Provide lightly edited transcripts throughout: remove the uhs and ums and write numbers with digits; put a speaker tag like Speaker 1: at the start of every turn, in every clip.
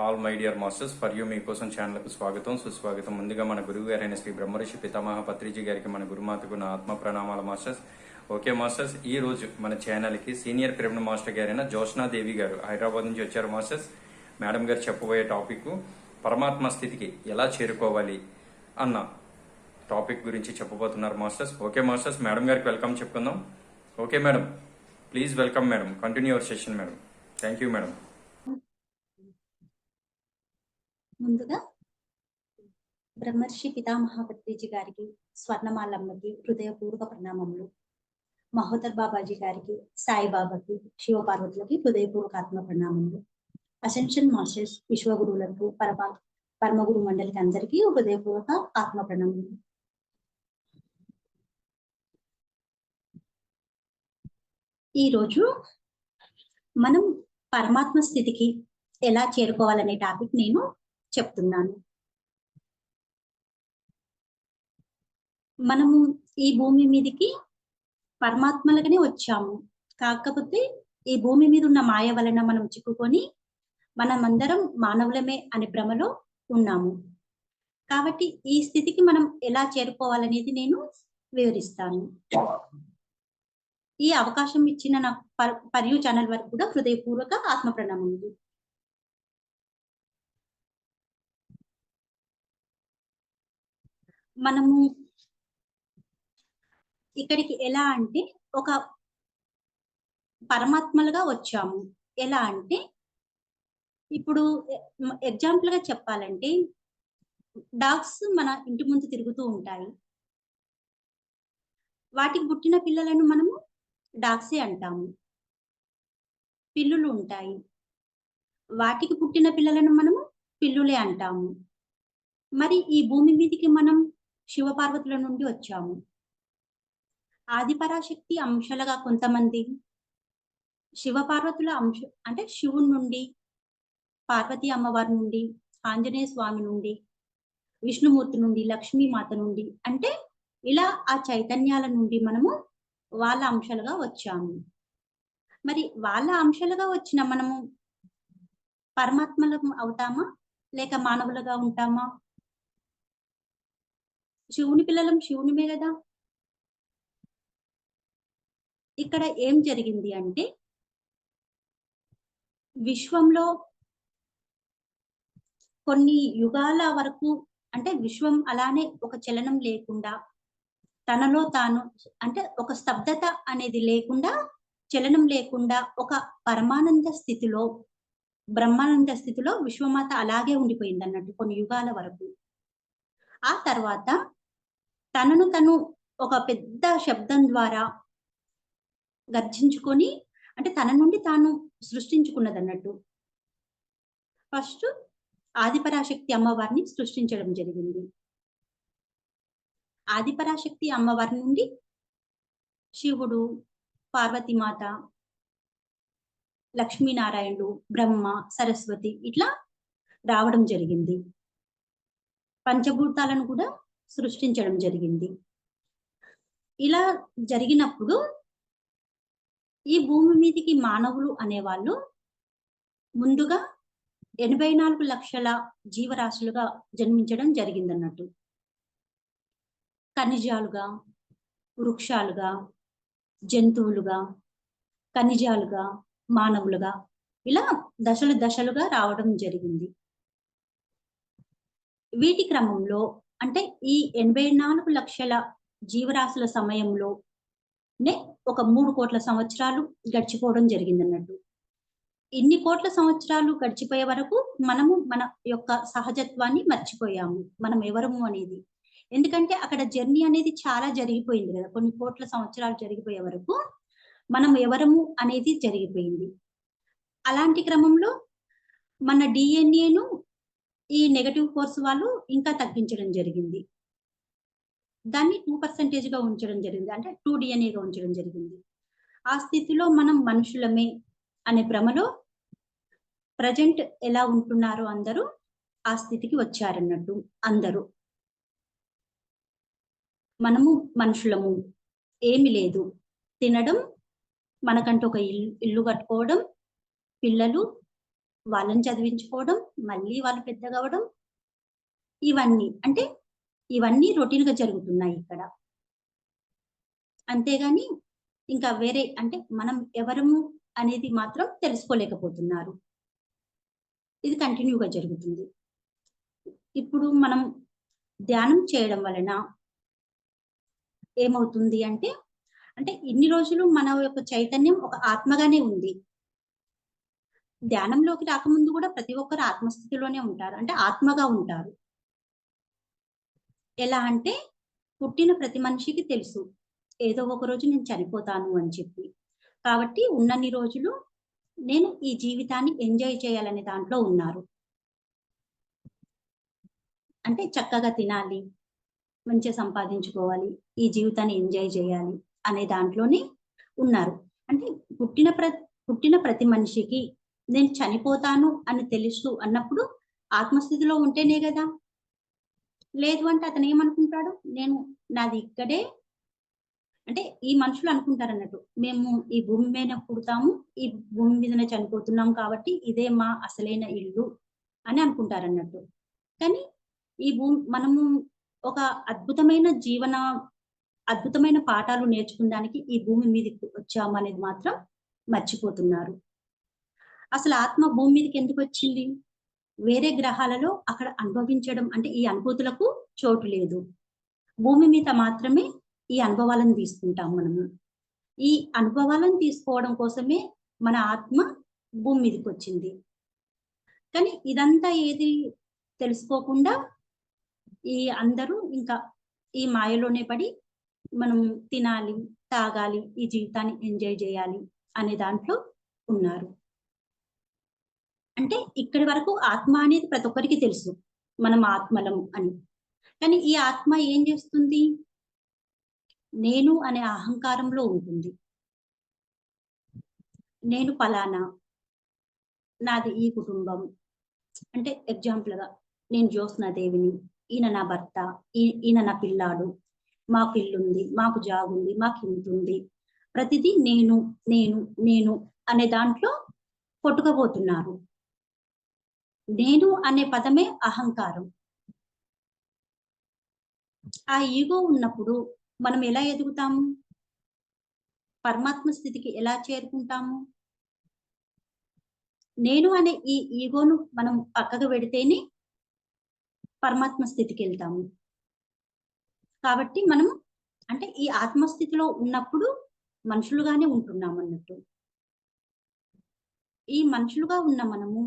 Speaker 1: All my dear masters for you మీకోసం ఛానల్కు స్వాగతం సుస్వాగతం. ముందుగా మన గురువు గారైన శ్రీ బ్రహ్మర్షి పితామహ పత్రిజీ గారికి మన గురుమాతకు నా ఆత్మ ప్రణామాల మాస్టర్స్. ఓకే మాస్టర్స్, ఈ రోజు మన ఛానల్కి సీనియర్ పిరమిడ్ మాస్టర్ గారైన జోష్నాదేవి గారు హైదరాబాద్ నుంచి వచ్చారు మాస్టర్స్. మేడం గారు చెప్పబోయే టాపిక్ పరమాత్మ స్థితికి ఎలా చేరుకోవాలి అన్న టాపిక్ గురించి చెప్పబోతున్నారు మాస్టర్స్. ఓకే మాస్టర్స్, మేడం గారికి వెల్కమ్ చెప్పుకుందాం. Okay madam, please welcome madam, continue your session madam. Thank you madam.
Speaker 2: ముందుగా బ్రహ్మర్షి పితామహ పత్రిజీ గారికి, స్వర్ణమాలమ్మకి హృదయపూర్వక ప్రణామములు. మహోదర్ బాబాజీ గారికి, సాయిబాబాకి, శివపార్వతులకి హృదయపూర్వక ఆత్మ ప్రణామములు. అసెన్షన్ మాస్టర్స్, విశ్వగురువులకు, పరమగురు మండలికి అందరికీ హృదయపూర్వక ఆత్మ ప్రణామములు. ఈరోజు మనం పరమాత్మ స్థితికి ఎలా చేరుకోవాలనే టాపిక్ నేను చెప్తున్నాను. మనము ఈ భూమి మీదకి పరమాత్మలుగానే వచ్చాము. కాకపోతే ఈ భూమి మీద ఉన్న మాయ వలన మనం చిక్కుకొని మనమందరం మానవులమే అనే భ్రమలో ఉన్నాము. కాబట్టి ఈ స్థితికి మనం ఎలా చేరుకోవాలనేది నేను వివరిస్తాను. ఈ అవకాశం ఇచ్చిన నా పర్యూ ఛానల్ వరకు కూడా హృదయపూర్వక ఆత్మ ప్రణామములు. మనము ఇక్కడికి ఎలా అంటే ఒక పరమాత్మలుగా వచ్చాము. ఎలా అంటే ఇప్పుడు ఎగ్జాంపుల్ గా చెప్పాలంటే డాగ్స్ మన ఇంటి ముందు తిరుగుతూ ఉంటాయి. వాటికి పుట్టిన పిల్లలను మనము డాగ్సే అంటాము. పిల్లులు ఉంటాయి, వాటికి పుట్టిన పిల్లలను మనము పిల్లులే అంటాము. మరి ఈ భూమి మీదకి మనం శివపార్వతుల నుండి వచ్చాము. ఆదిపరాశక్తి అంశాలుగా కొంతమంది శివపార్వతుల అంశ అంటే శివుని నుండి, పార్వతీ అమ్మవారి నుండి, ఆంజనేయ స్వామి నుండి, విష్ణుమూర్తి నుండి, లక్ష్మీమాత నుండి, అంటే ఇలా ఆ చైతన్యాల నుండి మనము వాళ్ళ అంశాలుగా వచ్చాము. మరి వాళ్ళ అంశాలుగా వచ్చిన మనము పరమాత్మలం అవుతామా లేక మానవులుగా ఉంటామా? శివుని పిల్లలం శివునిమే కదా. ఇక్కడ ఏం జరిగింది అంటే విశ్వంలో కొన్ని యుగాల వరకు అంటే విశ్వం అలానే ఒక చలనం లేకుండా తనలో తాను అంటే ఒక స్తబ్దత అనేది లేకుండా, చలనం లేకుండా ఒక పరమానంద స్థితిలో, బ్రహ్మానంద స్థితిలో విశ్వమాత అలాగే ఉండిపోయింది అన్నట్టు కొన్ని యుగాల వరకు. ఆ తర్వాత తనను తను ఒక పెద్ద శబ్దం ద్వారా గర్జించుకొని అంటే తన నుండి తాను సృష్టించుకున్నది అన్నట్టు. ఫస్ట్ ఆదిపరాశక్తి అమ్మవారిని సృష్టించడం జరిగింది. ఆదిపరాశక్తి అమ్మవారి నుండి శివుడు, పార్వతీమాత, లక్ష్మీనారాయణుడు, బ్రహ్మ, సరస్వతి ఇట్లా రావడం జరిగింది. పంచభూతాలను కూడా సృష్టించడం జరిగింది. ఇలా జరిగినప్పుడు ఈ భూమి మీదకి మానవులు అనేవాళ్ళు ముందుగా 84 లక్షల జీవరాశులుగా జన్మించడం జరిగిందన్నట్టు. ఖనిజాలుగా, వృక్షాలుగా, జంతువులుగా, ఖనిజాలుగా, మానవులుగా ఇలా దశలుగా రావడం జరిగింది. వీటి క్రమంలో అంటే ఈ 84 లక్షల జీవరాశుల సమయంలోనే ఒక 3 కోట్ల సంవత్సరాలు గడిచిపోవడం జరిగిందన్నట్టు. ఇన్ని కోట్ల సంవత్సరాలు గడిచిపోయే వరకు మనము మన యొక్క సహజత్వాన్ని మర్చిపోయాము, మనం ఎవరము అనేది. ఎందుకంటే అక్కడ జర్నీ అనేది చాలా జరిగిపోయింది కదా. కొన్ని కోట్ల సంవత్సరాలు జరిగిపోయే వరకు మనం ఎవరము అనేది జరిగిపోయింది. అలాంటి క్రమంలో మన డిఎన్ఏను ఈ నెగటివ్ ఫోర్స్ వాళ్ళు ఇంకా తగ్గించడం జరిగింది. దాన్ని 2% గా ఉంచడం జరిగింది, అంటే 2 డిఎన్ఏగా ఉంచడం జరిగింది. ఆ స్థితిలో మనం మనుషులమే అనే భ్రమలో ప్రజెంట్ ఎలా ఉంటున్నారో అందరూ ఆ స్థితికి వచ్చారన్నట్టు. అందరూ మనము మనుషులము, ఏమి లేదు, తినడం, మనకంటూ ఒక ఇల్లు కట్టుకోవడం, పిల్లలు, వాళ్ళని చదివించుకోవడం, మళ్ళీ వాళ్ళు పెద్దగా అవ్వడం, ఇవన్నీ. అంటే ఇవన్నీ రొటీన్‌గా జరుగుతున్నాయి ఇక్కడ. అంతేగాని ఇంకా వేరే అంటే మనం ఎవరము అనేది మాత్రం తెలుసుకోలేకపోతున్నారు. ఇది కంటిన్యూ‌గా జరుగుతుంది. ఇప్పుడు మనం ధ్యానం చేయడం వలన ఏమవుతుంది అంటే, అంటే ఇన్ని రోజులు మన యొక్క చైతన్యం ఒక ఆత్మగానే ఉంది. ధ్యానంలోకి రాకముందు గూడా ప్రతి ఒక్కరు ఆత్మస్థితిలోనే ఉంటారు. అంటే ఆత్మగా ఉంటారు. ఎలా అంటే పుట్టిన ప్రతి మనిషికి తెలుసు. ఏదో ఒక రోజు నేను చనిపోతాను అని చెప్పి. కాబట్టి ఉన్నన్ని రోజులు నేను ఈ జీవితాన్ని ఎంజాయ్ చేయాలనే దాంట్లో ఉన్నారు. అంటే చక్కగా తినాలి, మంచిగా సంపాదించుకోవాలి, ఈ జీవితాన్ని ఎంజాయ్ చేయాలి అనే దాంట్లోనే ఉన్నారు. అంటే పుట్టిన ప్ర పుట్టిన ప్రతి మనిషికి నేను చనిపోతాను అని తెలుసు అన్నప్పుడు ఆత్మస్థితిలో ఉంటేనే గదా! లేదు అంటే అతనేమనుకుంటాడు? నాది ఇక్కడే అంటే ఈ మనుషులు అనుకుంటారన్నట్టు. మేము ఈ భూమి మీద పుడతాము. ఈ భూమి మీదనే చనిపోతున్నాం కాబట్టి ఇదే మా అసలైన ఇల్లు అని అనుకుంటారన్నట్టు. కానీ మనము ఒక అద్భుతమైన అద్భుతమైన పాఠాలు నేర్చుకోవడానికి ఈ భూమి మీదకి వచ్చాము అనేది మాత్రం మర్చిపోతున్నారు. అసలు ఆత్మ భూమి మీదకి ఎందుకొచ్చింది? వేరే గ్రహాలలో అక్కడ అనుభవించడం అంటే ఈ అనుభూతులకు చోటు లేదు. భూమి మీద మాత్రమే ఈ అనుభవాలను తీసుకుంటాం మనము. ఈ అనుభవాలను తీసుకోవడం కోసమే మన ఆత్మ భూమి మీదకొచ్చింది. కానీ ఇదంతా ఏది తెలుసుకోకుండా అందరూ ఇంకా ఈ మాయలోనే పడి మనం తినాలి, తాగాలి, ఈ జీవితాన్ని ఎంజాయ్ జేయాలి అనే దాంట్లో ఉన్నారు. అంటే ఇక్కడి వరకు ఆత్మ అనేది ప్రతి ఒక్కరికి తెలుసు. మనం ఆత్మలం అని. కానీ ఈ ఆత్మ ఏం జేస్తుంది? నేను అనే అహంకారంలో ఉంటుంది. నేను పలానా, నాది ఈ కుటుంబం. అంటే ఎగ్జాంపుల్‌గా నేను జ్యోత్స్నాదేవిని, ఈయన నా భర్త, ఈయన నా పిల్లాడు, మాకు ఇల్లుంది, మాకు జాగుంది, మాకింతుంది. ప్రతిదీ నేను, నేను, నేను అనే దాంట్లో కొట్టుకుపోతున్నారు. నేను అనే పదమే అహంకారం. ఆ ఇగో ఉన్నప్పుడు మనం ఎలా ఎదుగుతాము? పరమాత్మ స్థితికి ఎలా చేరుకుంటాము? నేను అనే ఈ ఇగోను మనం పక్కకు పెడితేనే పరమాత్మ స్థితికెళ్తాము. కాబట్టి మనము అంటే ఈ ఆత్మస్థితిలో ఉన్నప్పుడు మనుషులుగానే ఉంటున్నామన్నట్టు. ఈ మనుషులుగా ఉన్న మనము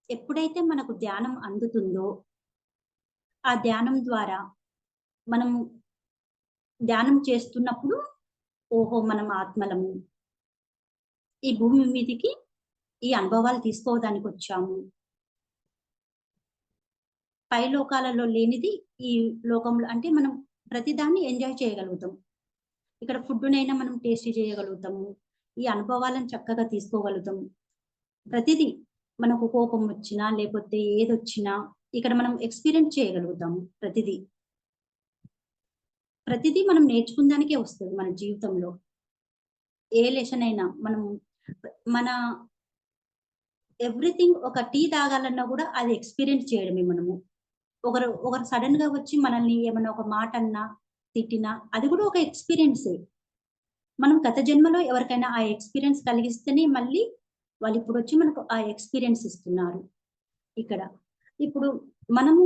Speaker 2: ఎప్పుడైతే మనకు ధ్యానం అందుతుందో, ఆ ధ్యానం ద్వారా మనము ధ్యానం చేస్తున్నప్పుడు ఓహో! మనం ఆత్మలము. ఈ భూమి మీదికి ఈ అనుభవాలు తీసుకోవడానికొచ్చాము. పై లోకాలలో లేనిది ఈ లోకంలో అంటే మనం ప్రతిదాన్ని ఎంజాయ్ చేయగలుగుతాం. ఇక్కడ ఫుడ్‌నైనా మనం టేస్టీ చేయగలుగుతాము. ఈ అనుభవాలను చక్కగా తీసుకోగలుగుతాం. ప్రతిదీ మనకు కోపం వచ్చినా, లేపోతే ఏదొచ్చినా ఇక్కడ మనం ఎక్స్‌పీరియన్స్ చేయగలుగుతాము ప్రతిదీ. ప్రతిదీ మనం నేర్చుకునడానికే వస్తది మన జీవితంలో. ఏ లెసన్ అయినా మన ఎవ్రీథింగ్ ఒక టీ తాగాలన్నా గూడా అది ఎక్స్‌పీరియన్స్ చేయడమే మనము. ఒకరు సడెన్‌గా వచ్చి మనల్ని ఏమన్నా ఒక మాట అన్నా, తిట్టినా అది గూడా ఒక ఎక్స్‌పీరియన్సే. మనం గత జన్మలో ఎవరికైనా ఆ ఎక్స్‌పీరియన్స్ కలిగిస్తేనే మళ్ళీ వాళ్ళిప్పుడొచ్చి మనకు ఆ ఎక్స్‌పీరియన్స్ ఇస్తున్నారు ఇక్కడ. ఇప్పుడు మనము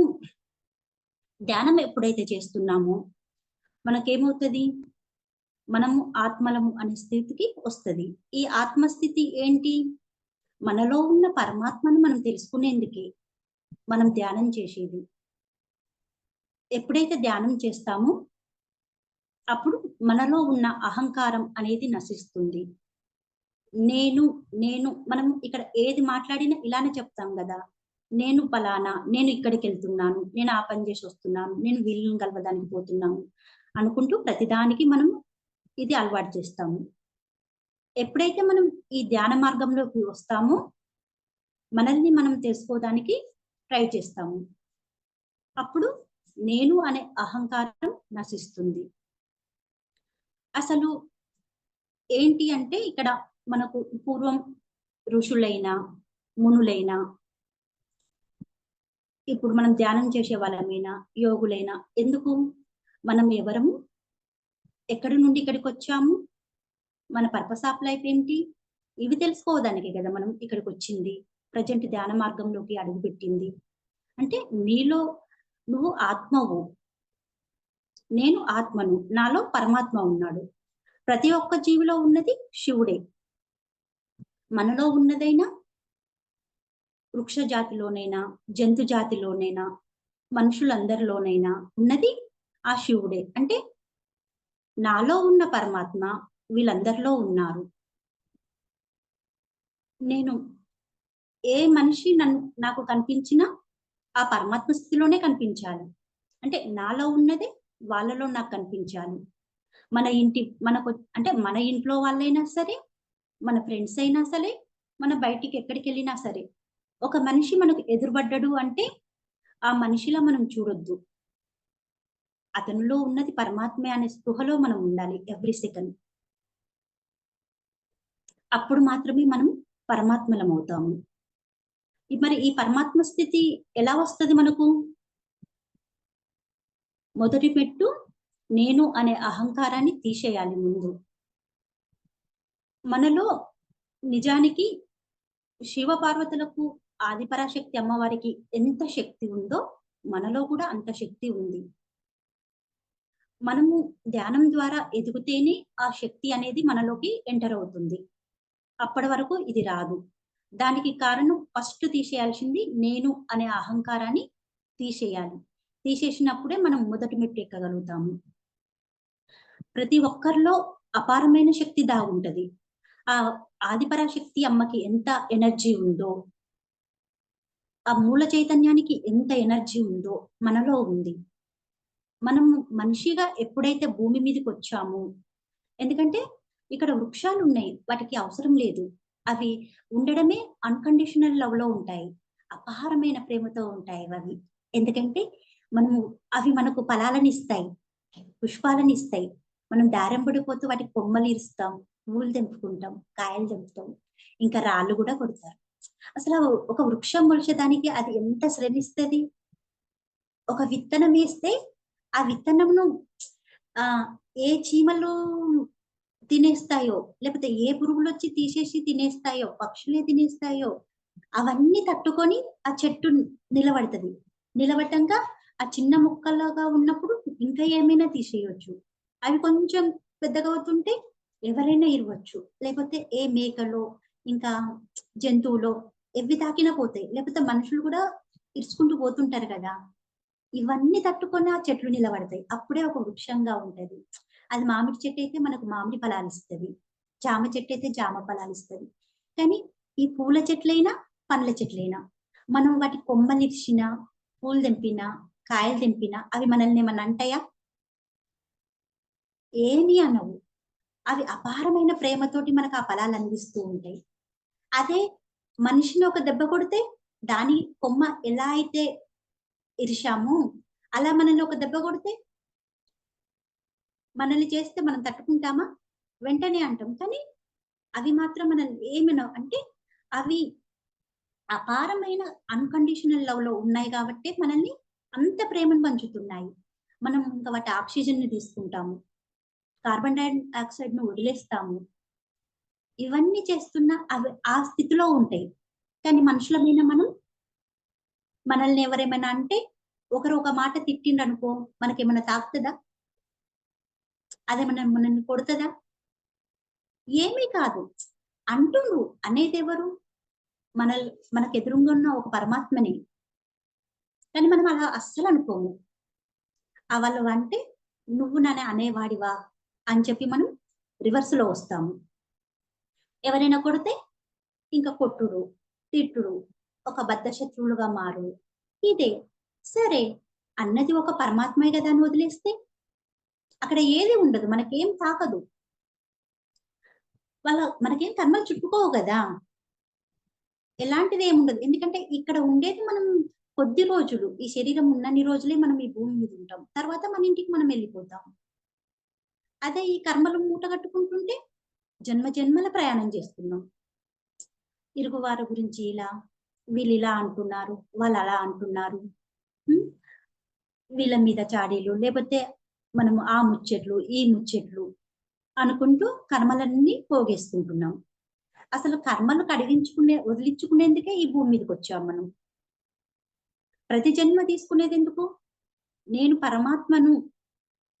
Speaker 2: ధ్యానం ఎప్పుడైతే చేస్తున్నామో మనకేమవుతది? మనము ఆత్మలము అనే స్థితికి వస్తది. ఈ ఆత్మస్థితి ఏంటి? మనలో ఉన్న పరమాత్మను మనం తెలుసుకునేందుకే మనం ధ్యానం చేసేది. ఎప్పుడైతే ధ్యానం చేస్తామో అప్పుడు మనలో ఉన్న అహంకారం అనేది నశిస్తుంది. నేను, మనం ఇక్కడ ఏది మాట్లాడినా ఇలానే చెప్తాం గదా! నేను పలానా, నేను ఇక్కడికెళ్తున్నాను, నేను ఆ పని జేసొస్తున్నాను, నేను వీళ్ళని కలవడానికి పోతున్నాను అనుకుంటూ ప్రతిదానికి మనం ఇది అలవాటు చేస్తాము. ఎప్పుడైతే మనం ఈ ధ్యాన మార్గంలోకి వస్తామో, మనల్ని మనం తెలుసుకోవడానికి ట్రై చేస్తాము. అప్పుడు నేను అనే అహంకారం నశిస్తుంది. అసలు ఏంటి అంటే ఇక్కడ మనకు పూర్వం ఋషులైనా, మునులైనా ఇప్పుడు మనం ధ్యానం చేసే వాళ్ళమైనా, యోగులైనా ఎందుకు? మనం ఎవరము? ఎక్కడి నుండి ఇక్కడికొచ్చాము? మన పర్పస్ ఆఫ్ లైఫ్ ఏంటి? ఇవి తెలుసుకోవడానికే కదా మనం ఇక్కడికొచ్చింది. ప్రెజెంట్ ధ్యాన మార్గంలోకి అడుగుపెట్టింది. అంటే నీలో నువ్వు ఆత్మవు. నేను ఆత్మను. నాలో పరమాత్మ ఉన్నాడు. ప్రతి ఒక్క జీవిలో ఉన్నది శివుడే. మనలో ఉన్నదైనా, వృక్ష జాతిలోనైనా, జంతు జాతిలోనైనా, మనుషులందరిలోనైనా ఉన్నది ఆ శివుడే. అంటే నాలో ఉన్న పరమాత్మ వీళ్ళందరిలో ఉన్నారు. నేను ఏ మనిషి నాకు కనిపించినా ఆ పరమాత్మ స్థితిలోనే కనిపించాలి. అంటే నాలో ఉన్నదే వాళ్ళలో నాకు కనిపించాలి. మన ఇంటి మనకు అంటే మన ఇంట్లో వాళ్ళైనా సరే, మన ఫ్రెండ్స్ అయినా సరే, మన బయటికి ఎక్కడికెళ్ళినా సరే, ఒక మనిషి మనకు ఎదురుపడ్డడు అంటే, ఆ మనిషిలా మనం చూడొద్దు. అతనిలో ఉన్నది పరమాత్మే అనే స్పృహలో మనం ఉండాలి ఎవ్రీ సెకండ్. అప్పుడు మాత్రమే మనం పరమాత్మలమవుతాము. మరి ఈ పరమాత్మ స్థితి ఎలా వస్తది మనకు? మొదటి మెట్టు నేను అనే అహంకారాన్ని తీసేయాలి ముందు. మనలో నిజానికి శివపార్వతులకు, ఆదిపరాశక్తి అమ్మవారికి ఎంత శక్తి ఉందో, మనలో కూడా అంత శక్తి ఉంది. మనము ధ్యానం ద్వారా ఎదుగుతేనే ఆ శక్తి అనేది మనలోకి ఎంటర్ అవుతుంది. అప్పటి వరకు ఇది రాదు. దానికి కారణం ఫస్ట్ తీసేయాల్సింది నేను అనే అహంకారాన్ని తీసేయాలి. తీసేసినప్పుడే మనం మొదటి మెట్టు ఎక్కగలుగుతాము. ప్రతి ఒక్కరిలో అపారమైన శక్తి దాగుంటది. ఆ ఆదిపరాశక్తి అమ్మకి ఎంత ఎనర్జీ ఉందో, ఆ మూల చైతన్యానికి ఎంత ఎనర్జీ ఉందో మనలో ఉంది. మనం మనిషిగా ఎప్పుడైతే భూమి మీదకొచ్చామో, ఎందుకంటే ఇక్కడ వృక్షాలున్నాయి. వాటికి అవసరం లేదు. అవి ఉండడమే అన్‌కండిషనల్ లవ్‌లో ఉంటాయి. అపారమైన ప్రేమతో ఉంటాయి అవి. ఎందుకంటే మనము అవి మనకు ఫలాలనిస్తాయి. పుష్పాలనిస్తాయి. మనం దారం పడిపోతూ వాటికి కొమ్మలిరుస్తాం, పువ్వులు తెంపుకుంటాం, కాయలు తెంపుతాం. ఇంకా రాళ్ళు గూడా కొడతారు. అసలు ఒక వృక్షం మొలిచేదానికి అది ఎంత శ్రమిస్తది? ఒక విత్తనం వేస్తే, ఆ విత్తనంను ఆహ్, ఏ చీమలు తినేస్తాయో, లేకపోతే ఏ పురుగులొచ్చి తీసేసి తినేస్తాయో, పక్షులే తినేస్తాయో, అవన్నీ తట్టుకొని ఆ చెట్టు నిలబడతది. నిలబడ్డంక ఆ చిన్న ముక్కలాగా ఉన్నప్పుడు ఇంకా ఏమైనా తీసేయొచ్చు. అవి కొంచెం పెద్దగవుతుంటే ఎవరైనా ఇరవచ్చు. లేకపోతే ఏ మేకలో, ఇంకా జంతువులో ఎవ్వి తాకినా పోతాయి. లేకపోతే మనుషులు కూడా ఇరుచుకుంటూ పోతుంటారు కదా! ఇవన్నీ తట్టుకొని ఆ చెట్లు నిలబడతాయి. అప్పుడే ఒక వృక్షంగా ఉంటది. అది మామిడి చెట్టయితే మనకు మామిడి ఫలాలిస్తది. జామ చెట్టయితే జామ ఫలాలిస్తది. కానీ ఈ పూల చెట్లైనా, పండ్ల చెట్లైనా మనం వాటి కొమ్మలిరిచినా, పూలు తెంపినా, కాయలు తెంపినా అవి మనల్నేమన్నా అంటాయా? ఏమీ అనవు. అవి అపారమైన ప్రేమతోటి మనకు ఆ ఫలాలందిస్తూ ఉంటాయి. అదే మనిషిని ఒక దెబ్బ కొడితే దాని కొమ్మ ఎలా అయితే ఇరిచామో, అలా మనల్ని ఒక దెబ్బ కొడితే మనల్ని చేస్తే మనం తట్టుకుంటామా? వెంటనే అంటాం. కానీ అవి మాత్రం మనల్ని ఏమనవు. అంటే అవి అపారమైన అన్‌కండిషనల్ లవ్‌లో ఉన్నాయి గాబట్టే మనల్ని అంత ప్రేమను పంచుతున్నాయి. మనం ఇంక వాటి ఆక్సిజన్‌ని తీసుకుంటాము. కార్బన్ డయాక్సైడ్‌ని వదిలేస్తాము. ఇవన్నీ చేస్తున్నా అవి ఆ స్థితిలో ఉంటాయి. కానీ మనుషులమైన మనం మనల్ని ఎవరేమైనా అంటే ఒకరు ఒక మాట తిట్టిండ్రనుకో మనకేమన్నా తాకుతదా? అదేమన్నా మనల్ని కొడతదా? ఏమీ కాదు. అంటుండ్రు. అనేదెవరు? మనల్ మనకెదురుంగా ఉన్న ఒక పరమాత్మని. కానీ మనం అలా అస్సలనుకోము. వాళ్ళు అంటే "నువ్వు నన్ను అనేవాడివా?" అని చెప్పి మనం రివర్స్‌లో వస్తాము. ఎవరైనా కొడితే ఇంక కొట్టుడు, తిట్టుడు, ఒక బద్ధశత్రువులుగా మారుడు. ఇదే. సరే అన్నది ఒక పరమాత్మే గదా అని వదిలేస్తే అక్కడ ఏది ఉండదు. మనకేం తాకదు. మనకేం కర్మలు చుట్టుకోవు గదా! ఎలాంటిదేముండదు. ఎందుకంటే ఇక్కడ ఉండేది మనం కొద్ది రోజులు. ఈ శరీరం ఉన్నన్ని రోజులే మనం ఈ భూమి మీద ఉంటాం. తర్వాత మన ఇంటికి మనం ఎళ్ళిపోతాం. అదే ఈ కర్మలు మూటగట్టుకుంటుంటే జన్మ జన్మల ప్రయాణం చేస్తున్నాం. ఇరుగువారి గురించి ఇలా, వీళ్ళు ఇలా అంటున్నారు, వాళ్ళు అలా అంటున్నారు. హ్మ్. వీళ్ళ మీద చాడీలు, లేపోతే మనము ఆ ముచ్చట్లు, ఈ ముచ్చట్లు అనుకుంటూ కర్మలన్నీ పోగేసుకుంటున్నాం. అసలు కర్మలు వదిలించుకునేందుకే ఈ భూమి మీదకొచ్చాం మనం. ప్రతి జన్మ తీసుకునేదెందుకు? నేను పరమాత్మను,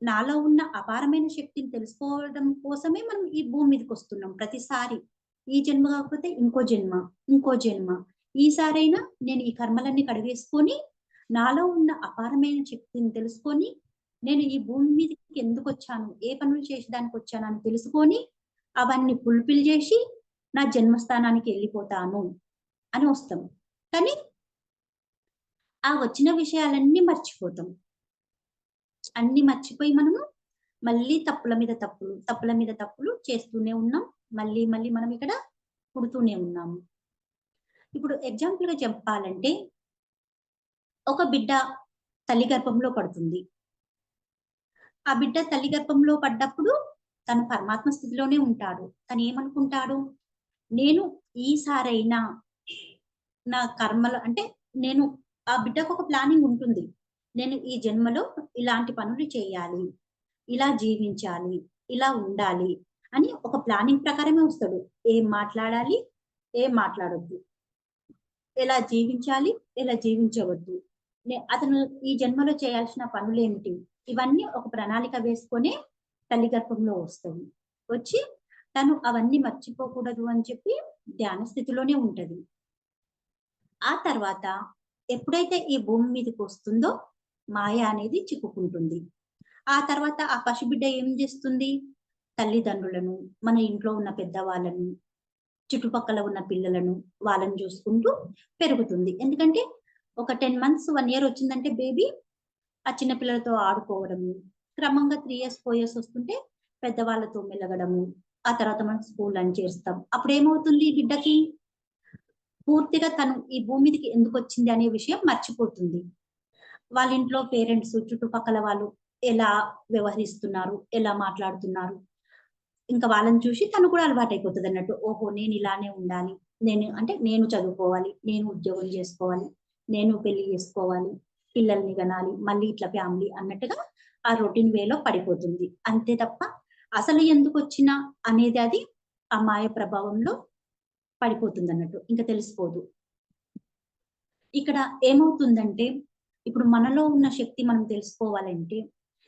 Speaker 2: నాలో ఉన్న అపారమైన శక్తిని తెలుసుకోవడం కోసమే మనం ఈ భూమి మీదకొస్తున్నాం ప్రతిసారి. ఈ జన్మ కాకపోతే ఇంకో జన్మ, ఇంకో జన్మ. ఈసారైనా నేను ఈ కర్మలన్నీ కడిగేసుకొని, నాలో ఉన్న అపారమైన శక్తిని తెలుసుకొని, నేను ఈ భూమి మీదకి ఎందుకొచ్చాను, ఏ పనులు చేసేదానికొచ్చాను అని తెలుసుకొని, అవన్నీ ఫుల్‌ఫిల్ జేసి, నా జన్మస్థానానికి ఎళ్ళిపోతాను అని వస్తాం. కానీ, ఆ వచ్చిన విషయాలన్నీ మర్చిపోతాం. అన్నీ మర్చిపోయి మనము మళ్ళీ తప్పుల మీద తప్పులు, తప్పుల మీద తప్పులు చేస్తూనే ఉన్నాం. మళ్ళీ, మళ్ళీ మనం ఇక్కడ పుడుతూనే ఉన్నాము. ఇప్పుడు ఎగ్జాంపుల్‌గా చెప్పాలంటే, ఒక బిడ్డ తల్లి గర్భంలో పడుతుంది. ఆ బిడ్డ తల్లి గర్భంలో పడ్డప్పుడు తను పరమాత్మ స్థితిలోనే ఉంటాడు. తను ఏమనుకుంటాడు? నేను ఈసారైనా నా కర్మలు అంటే నేను ఆ బిడ్డకు ఒక ప్లానింగ్ ఉంటుంది. నేను ఈ జన్మలో ఇలాంటి పనులు చేయాలి. ఇలా జీవించాలి. ఇలా ఉండాలి అని ఒక ప్లానింగ్ ప్రకారమే వస్తాడు. ఏం మాట్లాడాలి? ఏం మాట్లాడొద్దు. ఎలా జీవించాలి? ఎలా జీవించవద్దు. అతను ఈ జన్మలో చేయాల్సిన పనులేమిటి? ఇవన్నీ ఒక ప్రణాళిక వేసుకొనే తల్లి గర్భంలో వస్తది. వచ్చి తను అవన్నీ మర్చిపోకూడదు అని చెప్పి ధ్యాన స్థితిలోనే ఉంటది. ఆ తర్వాత ఎప్పుడైతే ఈ భూమి మీదకొస్తుందో మాయ అనేది చిక్కుకుంటుంది. ఆ తర్వాత ఆ పసిబిడ్డ ఏం చేస్తుంది? తల్లిదండ్రులను, మన ఇంట్లో ఉన్న పెద్దవాళ్ళను, చుట్టుపక్కల ఉన్న పిల్లలను, వాళ్ళని చూసుకుంటూ పెరుగుతుంది. ఎందుకంటే ఒక 10 మంత్స్, 1 ఇయర్ వచ్చిందంటే బేబీ ఆ చిన్న పిల్లలతో ఆడుకోవడము, క్రమంగా 3 ఇయర్స్, 4 ఇయర్స్ వస్తుంటే పెద్దవాళ్ళతో మెలగడము, ఆ తర్వాత మనం స్కూల్‌లని చేరుస్తాం. అప్పుడేమవుతుంది ఈ బిడ్డకి? పూర్తిగా తను ఈ భూమి మీదకి ఎందుకొచ్చింది అనే విషయం మర్చిపోతుంది. వాళ్ళ ఇంట్లో పేరెంట్స్, చుట్టుపక్కల వాళ్ళు ఎలా వ్యవహరిస్తున్నారు, ఎలా మాట్లాడుతున్నారు, ఇంకా వాళ్ళని చూసి తను కూడా అలవాటైపోతదన్నట్టు. ఓహో! నేను ఇలానే ఉండాలి. నేను చదువుకోవాలి, నేను ఉద్యోగం జేసుకోవాలి, నేను పెళ్లి జేసుకోవాలి, పిల్లల్ని గనాలి, మళ్ళీ ఇట్లా ఫ్యామిలీ అన్నట్టుగా ఆ రొటీన్ వేలో పడిపోతుంది. అంతే తప్ప అసలు ఎందుకొచ్చినా అనేది అది ఆ మాయ ప్రభావంలో పడిపోతుందన్నట్టు. ఇంక తెలిసిపోదు. ఇక్కడ ఏమవుతుందంటే, ఇప్పుడు మనలో ఉన్న శక్తి మనం తెలుసుకోవాలంటే,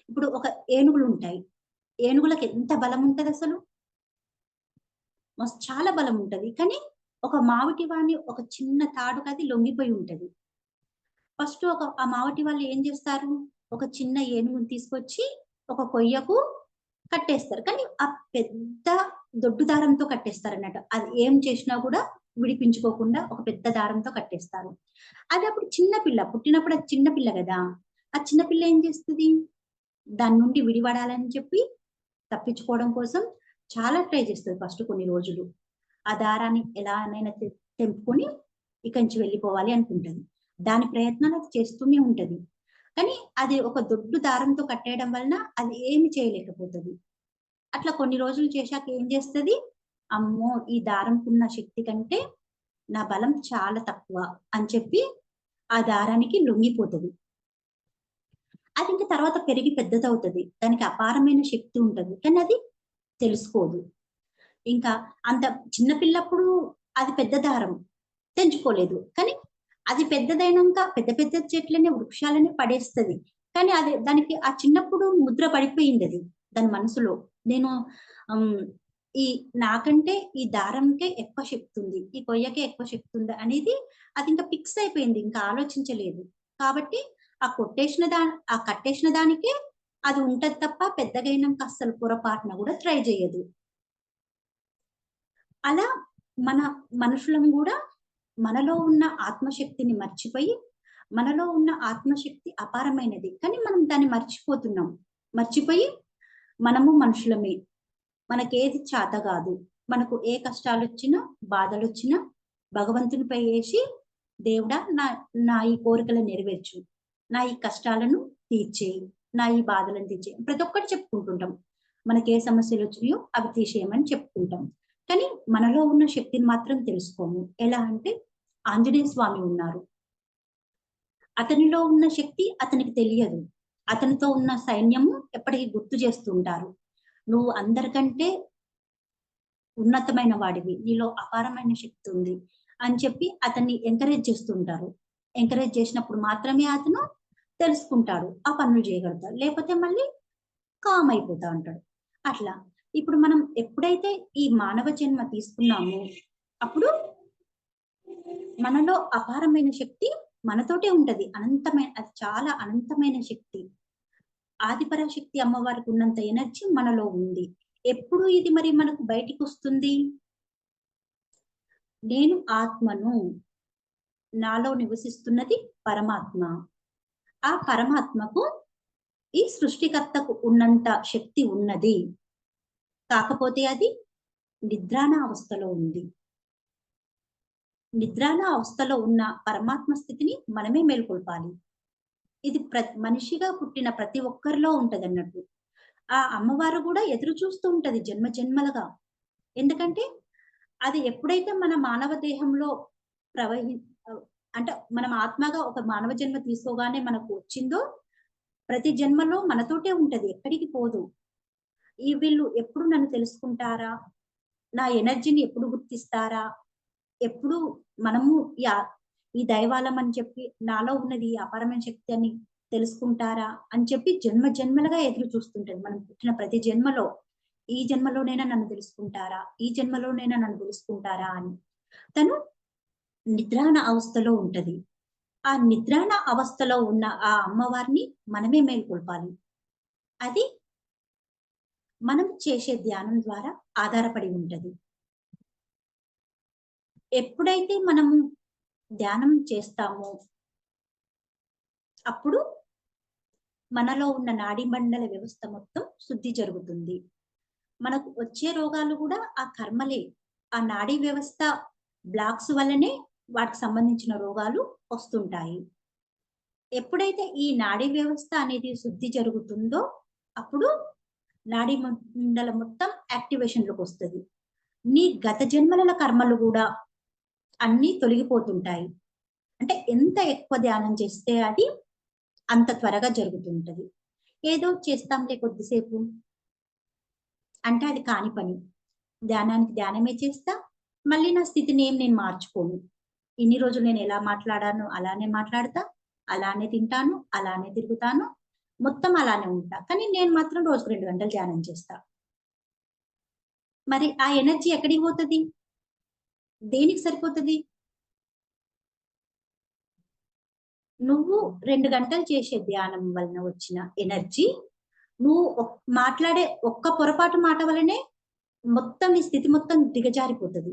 Speaker 2: ఇప్పుడు ఒక ఏనుగులుంటాయి. ఏనుగులకి ఎంత బలం ఉంటదసలు? చాలా బలం ఉంటది. కానీ, ఒక మావిటి వాడిని ఒక చిన్న తాడుకది లొంగిపోయి ఉంటది. ఫస్ట్ ఆ మావటి వాళ్ళు ఏం జేస్తారు? ఒక చిన్న ఏనుగుని తీసుకొచ్చి ఒక కొయ్యకు కట్టేస్తారు. కానీ ఆ పెద్ద దొడ్డు దారంతో కట్టేస్తారన్నట్టు. అది ఏం చేసినా గూడా విడిపించుకోకుండా ఒక పెద్ద దారంతో కట్టేస్తారు. అది అప్పుడు చిన్న పిల్ల. పుట్టినప్పుడు అది చిన్న పిల్ల గదా! ఆ చిన్న పిల్ల ఏం జేస్తది? దాని నుండి విడివడాలని చెప్పి తప్పించుకోవడం కోసం చాలా ట్రై చేస్తది ఫస్ట్ కొన్ని రోజులు. ఆ దారాన్ని ఎలానైనా తెంపుకొని ఇక్కడి నుంచి వెళ్ళిపోవాలి అనుకుంటది. దాని ప్రయత్నాలు అది చేస్తూనే ఉంటది. కానీ అది ఒక దొడ్డు దారంతో కట్టేయడం వలన అది ఏమి చేయలేకపోతది. అట్లా కొన్ని రోజులు చేశాక ఏం చేస్తది? అమ్మో! ఈ దారంకున్న శక్తి కంటే నా బలం చాలా తక్కువ అని చెప్పి ఆ దారానికి లొంగిపోతది. అది ఇంక తర్వాత పెరిగి పెద్దదవుతది. దానికి అపారమైన శక్తి ఉంటది. కానీ అది తెలుసుకోదు. ఇంకా అంత చిన్న పిల్లప్పుడు అది పెద్ద దారం. తెంచుకోలేదు. కానీ అది పెద్దదైనంక పెద్ద పెద్ద చెట్లని, వృక్షాలని పడేస్తది. కానీ అది దానికి ఆ చిన్నప్పుడు ముద్ర పడిపోయిందది. దాని మనసులో. నేను హ్మ్. ఈ నాకంటే ఈ దారంకే ఎక్కువ శక్తుంది. ఈ కొయ్యకే ఎక్కువ శక్తుంది అనేది అదింక ఫిక్స్ అయిపోయింది. ఇంకా ఆలోచించలేదు. కాబట్టి ఆ కట్టేసిన దానికే అది ఉంటది తప్ప పెద్దగయినంక అస్సలు పొరపాటున గూడా ట్రై జేయదు. అలా మన మనుషులం గూడా మనలో ఉన్న ఆత్మశక్తిని మర్చిపోయి, మనలో ఉన్న ఆత్మశక్తి అపారమైనది. కానీ మనం దాన్ని మర్చిపోతున్నాం. మర్చిపోయి మనము మనుషులమే. మనకేది చాత గాదు. మనకు ఏ కష్టాలొచ్చినా, బాధలొచ్చినా భగవంతునిపై ఏసి దేవుడా నా ఈ కోరికలను నెరవేర్చు. నా ఈ కష్టాలను తీర్చేయి. నా ఈ బాధలను తీర్చేయి. ప్రతి ఒక్కటి చెప్పుకుంటుంటాం. మనకే సమస్యలొచ్చినాయో అవి తీసేయమని చెప్పుకుంటాం. కానీ మనలో ఉన్న శక్తిని మాత్రం తెలుసుకోము. ఎలా అంటే ఆంజనేయ స్వామి ఉన్నారు. అతనిలో ఉన్న శక్తి అతనికి తెలియదు. అతనితో ఉన్న సైన్యము ఎప్పటికీ గుర్తు చేస్తూ ఉంటారు. నువ్వు అందరికంటే ఉన్నతమైన వాడివి. నీలో అపారమైన శక్తి ఉంది అని చెప్పి అతన్ని ఎంకరేజ్ చేస్తూ ఉంటారు. ఎంకరేజ్ చేసినప్పుడు మాత్రమే అతను తెలుసుకుంటాడు. ఆ పనులు చేయగలుగుతాడు. లేకపోతే మళ్ళీ కామ్ అయిపోతా ఉంటాడు. అట్లా ఇప్పుడు మనం ఎప్పుడైతే ఈ మానవ జన్మ తీసుకున్నామో అప్పుడు మనలో అపారమైన శక్తి మనతోటే ఉంటది. అనంతమైన, అది చాలా అనంతమైన శక్తి. ఆదిపరాశక్తి అమ్మవారికి ఉన్నంత ఎనర్జీ మనలో ఉంది. ఎప్పుడు ఇది మరి మనకు బయటికి వస్తుంది? నేను ఆత్మను, నాలో నివసిస్తున్నది పరమాత్మ. ఆ పరమాత్మకు ఈ సృష్టికర్తకు ఉన్నంత శక్తి ఉన్నది. కాకపోతే అది నిద్రాణ అవస్థలో ఉంది. నిద్రాణ అవస్థలో ఉన్న పరమాత్మ స్థితిని మనమే మేల్కొల్పాలి. ఇది మనిషిగా పుట్టిన ప్రతి ఒక్కరిలో ఉంటది అన్నట్టు. ఆ అమ్మవారు కూడా ఎదురు చూస్తూ ఉంటది జన్మ జన్మలుగా. ఎందుకంటే అది ఎప్పుడైతే మన మానవ దేహంలో ప్రవహి అంటే మనం ఆత్మగా ఒక మానవ జన్మ తీసుకోగానే మనకు వచ్చిందో ప్రతి జన్మలో మనతోటే ఉంటది, ఎక్కడికి పోదు. ఈ వీళ్ళు ఎప్పుడు నన్ను తెలుసుకుంటారా, నా ఎనర్జీని ఎప్పుడు గుర్తిస్తారా, ఎప్పుడు మనము ఈ దైవాలం అని చెప్పి నాలో ఉన్నది ఈ అపారమైన శక్తి అని తెలుసుకుంటారా అని చెప్పి జన్మ జన్మలుగా ఎదురు చూస్తుంటది. మనం పుట్టిన ప్రతి జన్మలో ఈ జన్మలోనైనా నన్ను తెలుసుకుంటారా, ఈ జన్మలోనైనా నన్ను తెలుసుకుంటారా అని తను నిద్రాణ అవస్థలో ఉంటది. ఆ నిద్రాణ అవస్థలో ఉన్న ఆ అమ్మవారిని మనమే మేల్కొల్పాలి. అది మనం చేసే ధ్యానం ద్వారా ఆధారపడి ఉంటది. ఎప్పుడైతే మనము ధ్యానం చేస్తామో అప్పుడు మనలో ఉన్న నాడీ మండల వ్యవస్థ మొత్తం శుద్ధి జరుగుతుంది. మనకు వచ్చే రోగాలు కూడా ఆ కర్మలే, ఆ నాడీ వ్యవస్థ బ్లాక్స్ వల్లనే వాటికి సంబంధించిన రోగాలు వస్తుంటాయి. ఎప్పుడైతే ఈ నాడీ వ్యవస్థ అనేది శుద్ధి జరుగుతుందో అప్పుడు నాడీ మండలం మొత్తం యాక్టివేషన్ లోకి వస్తుంది. నీ గత జన్మల కర్మలు కూడా అన్ని తొలగిపోతుంటాయి. అంటే ఎంత ఎక్కువ ధ్యానం చేస్తే అది అంత త్వరగా జరుగుతుంటది. ఏదో చేస్తాంలే కొద్దిసేపు అంటే అది కాని పని. ధ్యానానికి ధ్యానమే చేస్తా, మళ్ళీ నా స్థితిని ఏం నేను మార్చుకోను. ఇన్ని రోజులు నేను ఎలా మాట్లాడానో అలానే మాట్లాడతా, అలానే తింటాను, అలానే తిరుగుతాను, మొత్తం అలానే ఉంటా. కానీ నేను మాత్రం రోజుకు 2 గంటలు ధ్యానం చేస్తా. మరి ఆ ఎనర్జీ ఎక్కడికి పోతది? దేనికి సరిపోతది? నువ్వు 2 గంటలు చేసే ధ్యానం వలన వచ్చిన ఎనర్జీ నువ్వు మాట్లాడే ఒక్క పొరపాటు మాట వలనే మొత్తం నీ స్థితి మొత్తం దిగజారిపోతది.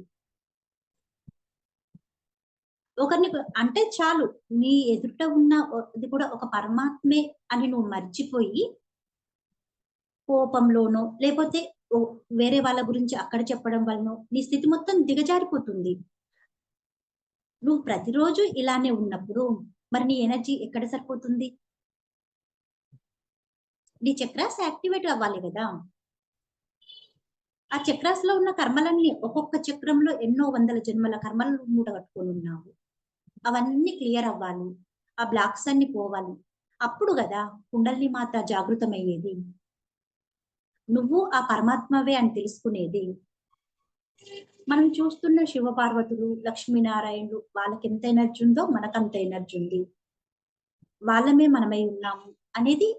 Speaker 2: ఒకరిని అంటే చాలు, నీ ఎదుట ఉన్న ఇది కూడా ఒక పరమాత్మే అని నువ్వు మర్చిపోయి కోపంలోనో లేకపోతే వేరే వాళ్ళ గురించి అక్కడ చెప్పడం వలనో నీ స్థితి మొత్తం దిగజారిపోతుంది. నువ్వు ప్రతిరోజు ఇలానే ఉన్నప్పుడు మరి నీ ఎనర్జీ ఎక్కడ సరిపోతుంది? నీ చక్రాస్ యాక్టివేట్ అవ్వాలి కదా. ఆ చక్రాస్ లో ఉన్న కర్మలన్నీ ఒక్కొక్క చక్రంలో ఎన్నో వందల జన్మల కర్మలు మూట కట్టుకొని ఉన్నావు. అవన్నీ క్లియర్ అవ్వాలి, ఆ బ్లాక్స్ అన్ని పోవాలి. అప్పుడు కదా కుండలిని మాత జాగృతమయ్యేది, నువ్వు ఆ పరమాత్మవే అని తెలుసుకునేది. మనం చూస్తున్న శివపార్వతులు, లక్ష్మీనారాయణులు, వాళ్ళకి ఎంత ఎనర్జీ ఉందో మనకంత ఎనర్జీ ఉంది, వాళ్ళమే మనమై ఉన్నాము అనేది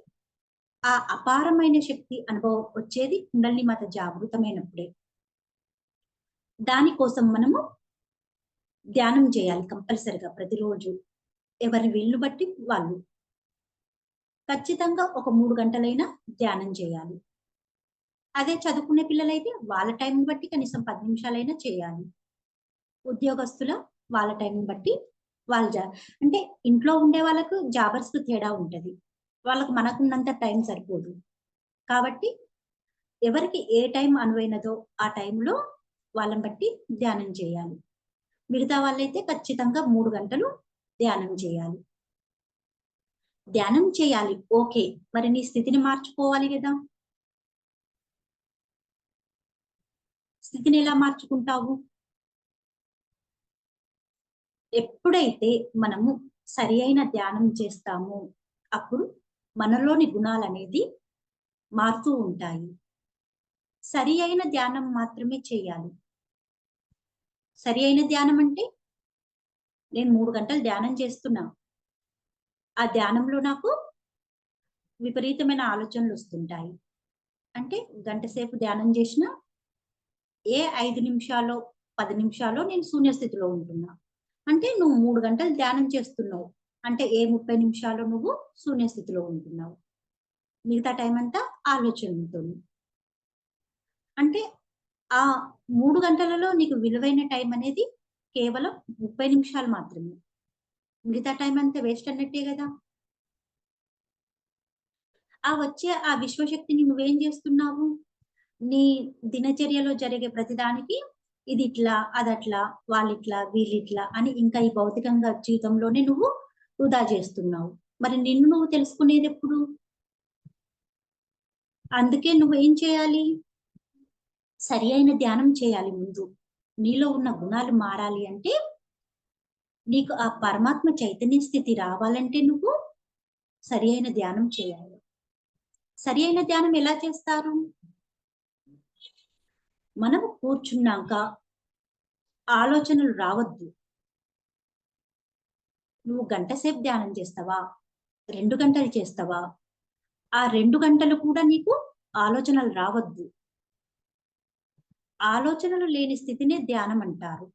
Speaker 2: ఆ అపారమైన శక్తి అనుభవం వచ్చేది కుండలిని మాత జాగృతమైనప్పుడే. దానికోసం మనము ధ్యానం చేయాలి కంపల్సరిగా ప్రతిరోజు. ఎవరి వీళ్ళు బట్టి వాళ్ళు ఖచ్చితంగా ఒక 3 గంటలైనా ధ్యానం చేయాలి. అదే చదువుకునే పిల్లలైతే వాళ్ళ టైం బట్టి కనీసం 10 నిమిషాలైనా చేయాలి. ఉద్యోగస్తుల వాళ్ళ టైం బట్టి వాళ్ళు అంటే ఇంట్లో ఉండే వాళ్ళకు జాబర్స్ తేడా ఉంటది. వాళ్ళకు మనకున్నంత టైం సరిపోదు. కాబట్టి ఎవరికి ఏ టైం అనువైనదో ఆ టైంలో వాళ్ళని బట్టి ధ్యానం చేయాలి. మిగతా వాళ్ళైతే ఖచ్చితంగా 3 గంటలు ధ్యానం చేయాలి. ధ్యానం చేయాలి ఓకే, మరి నీ స్థితిని మార్చుకోవాలి కదా. స్థితిని ఎలా మార్చుకుంటావు? ఎప్పుడైతే మనము సరి అయిన ధ్యానం చేస్తామో అప్పుడు మనలోని గుణాలు అనేది మారుతూ ఉంటాయి. సరి అయిన ధ్యానం మాత్రమే చేయాలి. సరి అయిన ధ్యానం అంటే నేను 3 గంటలు ధ్యానం చేస్తున్నా. ఆ ధ్యానంలో నాకు విపరీతమైన ఆలోచనలు వస్తుంటాయి. అంటే గంట సేపు ధ్యానం చేసినా ఏ 5 నిమిషాలో, 10 నిమిషాలో నేను శూన్య స్థితిలో ఉంటున్నా. అంటే నువ్వు 3 గంటలు ధ్యానం చేస్తున్నావు. అంటే ఏ 30 నిమిషాలు నువ్వు శూన్య స్థితిలో ఉంటున్నావు. మిగతా టైం అంతా ఆలోచనలతోని. అంటే ఆ 3 గంటలలో నీకు విలువైన టైం అనేది కేవలం 30 నిమిషాలు మాత్రమే. మిగతా టైం అంతా వేస్ట్ అన్నట్టే గదా! వచ్చే ఆ విశ్వశక్తిని నువ్వేం జేస్తున్నావు? నీ దినచర్యలో జరిగే ప్రతిదానికి ఇదిట్లా, అదట్లా, వాళ్ళిట్లా, వీళ్ళిట్లా అని ఇంకా ఈ భౌతికంగా జీవితంలోనే నువ్వు వృధా చేస్తున్నావు. మరి నిన్ను నువ్వు తెలుసుకునేదెప్పుడు? అందుకే నువ్వేం చేయాలి? సరి అయిన ధ్యానం చేయాలి ముందు. నీలో ఉన్న గుణాలు మారాలి అంటే, నీకు ఆ పరమాత్మ చైతన్య స్థితి రావాలంటే నువ్వు సరి అయిన ధ్యానం చేయాలి. సరి అయిన ధ్యానం ఎలా చేస్తారు? మనము కూర్చున్నాక ఆలోచనలు రావద్దు. నువ్వు గంట సేపు ధ్యానం చేస్తావా? 2 గంటలు చేస్తావా? ఆ 2 గంటలు కూడా నీకు ఆలోచనలు రావద్దు. ఆలోచనలు లేని స్థితినే ధ్యానం అంటారు.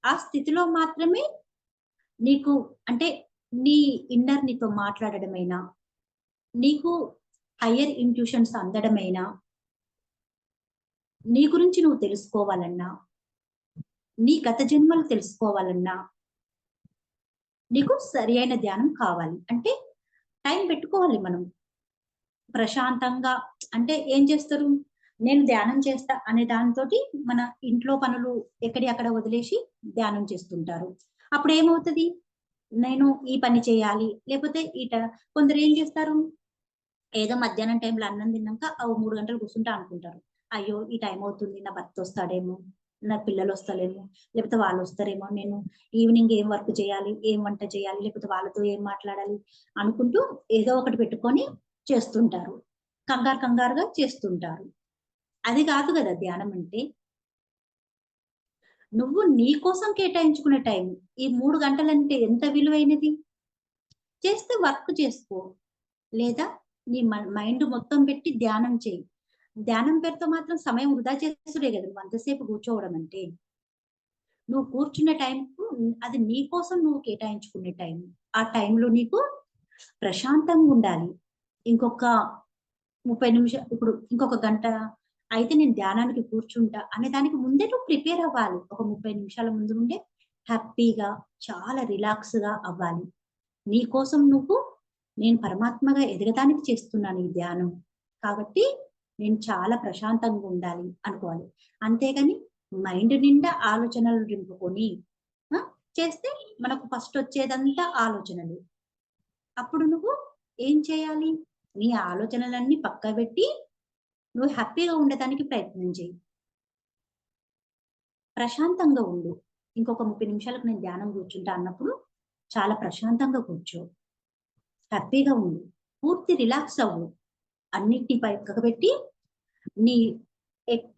Speaker 2: ఆ స్థితిలో మాత్రమే నీకు అంటే నీ ఇన్నర్ నీతో మాట్లాడడమైనా, నీకు హయ్యర్ ఇంట్యూషన్స్ అందడమైనా, నీ గురించి నువ్వు తెలుసుకోవాలన్నా, నీ గత జన్మలు తెలుసుకోవాలన్నా, నీకు సరి అయిన ధ్యానం కావాలి. అంటే టైం పెట్టుకోవాలి మనం. ప్రశాంతంగా అంటే ఏం చేస్తారు? నేను ధ్యానం చేస్తా అనే దానితోటి మన ఇంట్లో పనులు ఎక్కడి అక్కడ వదిలేసి ధ్యానం చేస్తుంటారు. అప్పుడేమవుతది? నేను ఈ పని చేయాలి. లేపోతే కొందరు ఏం చేస్తారు? ఏదో మధ్యాహ్నం టైంలో అన్నం తిన్నాక 3 గంటలు కూర్చుంటా అనుకుంటారు. అయ్యో! ఈ టైం అవుతుంది. నా భర్త వస్తాడేమో, నా పిల్లలు వస్తలేమో, లేకపోతే వాళ్ళు వస్తారేమో, నేను ఈవినింగ్ ఏం వర్క్ చేయాలి, ఏం వంట చేయాలి, లేకపోతే వాళ్ళతో ఏం మాట్లాడాలి అనుకుంటూ ఏదో ఒకటి పెట్టుకొని చేస్తుంటారు. కంగారుగా చేస్తుంటారు. అది కాదు కదా ధ్యానం అంటే. నువ్వు నీ కోసం కేటాయించుకునే టైం. ఈ 3 గంటలంటే ఎంత విలువైనది? చేస్తే వర్క్ చేసుకో. లేదా నీ మైండ్ మొత్తం పెట్టి ధ్యానం చెయ్యి. ధ్యానం పేరుతో మాత్రం సమయం వృధా చేసుడే కదా నువ్వు అంతసేపు కూర్చోవడం అంటే. నువ్వు కూర్చున్న టైంకు అది నీ కోసం నువ్వు కేటాయించుకునే టైం. ఆ టైంలో నీకు ప్రశాంతంగా ఉండాలి. ఇంకొక 30 నిమిషాలు ఇప్పుడు ఇంకొక గంట అయితే నేను ధ్యానానికి కూర్చుంటా అనే దానికి ముందే నువ్వు ప్రిపేర్ అవ్వాలి. ఒక 30 నిమిషాల ముందు నుండే హ్యాపీగా చాలా రిలాక్స్‌గా అవ్వాలి. నీ కోసం నువ్వు నేను పరమాత్మగా ఎదగడానికి చేస్తున్నాను ఈ ధ్యానం. కాబట్టి నేను చాలా ప్రశాంతంగా ఉండాలి అనుకోవాలి. అంతేగాని మైండ్ నిండా ఆలోచనలు నింపుకొని ఆ! చేస్తే మనకు ఫస్ట్ వచ్చేదంతా ఆలోచనలు. అప్పుడు నువ్వు ఏం చేయాలి? నీ ఆలోచనలన్నీ పక్కబెట్టి నువ్వు హ్యాపీగా ఉండటానికి ప్రయత్నం చెయ్యి. ప్రశాంతంగా ఉండు. ఇంకొక 30 నిమిషాలకు నేను ధ్యానం కూర్చుంటా అన్నప్పుడు చాలా ప్రశాంతంగా కూర్చో. హ్యాపీగా ఉండు. పూర్తి రిలాక్స్ అవ్వు. అన్నిటిని పక్కకు పెట్టి నీ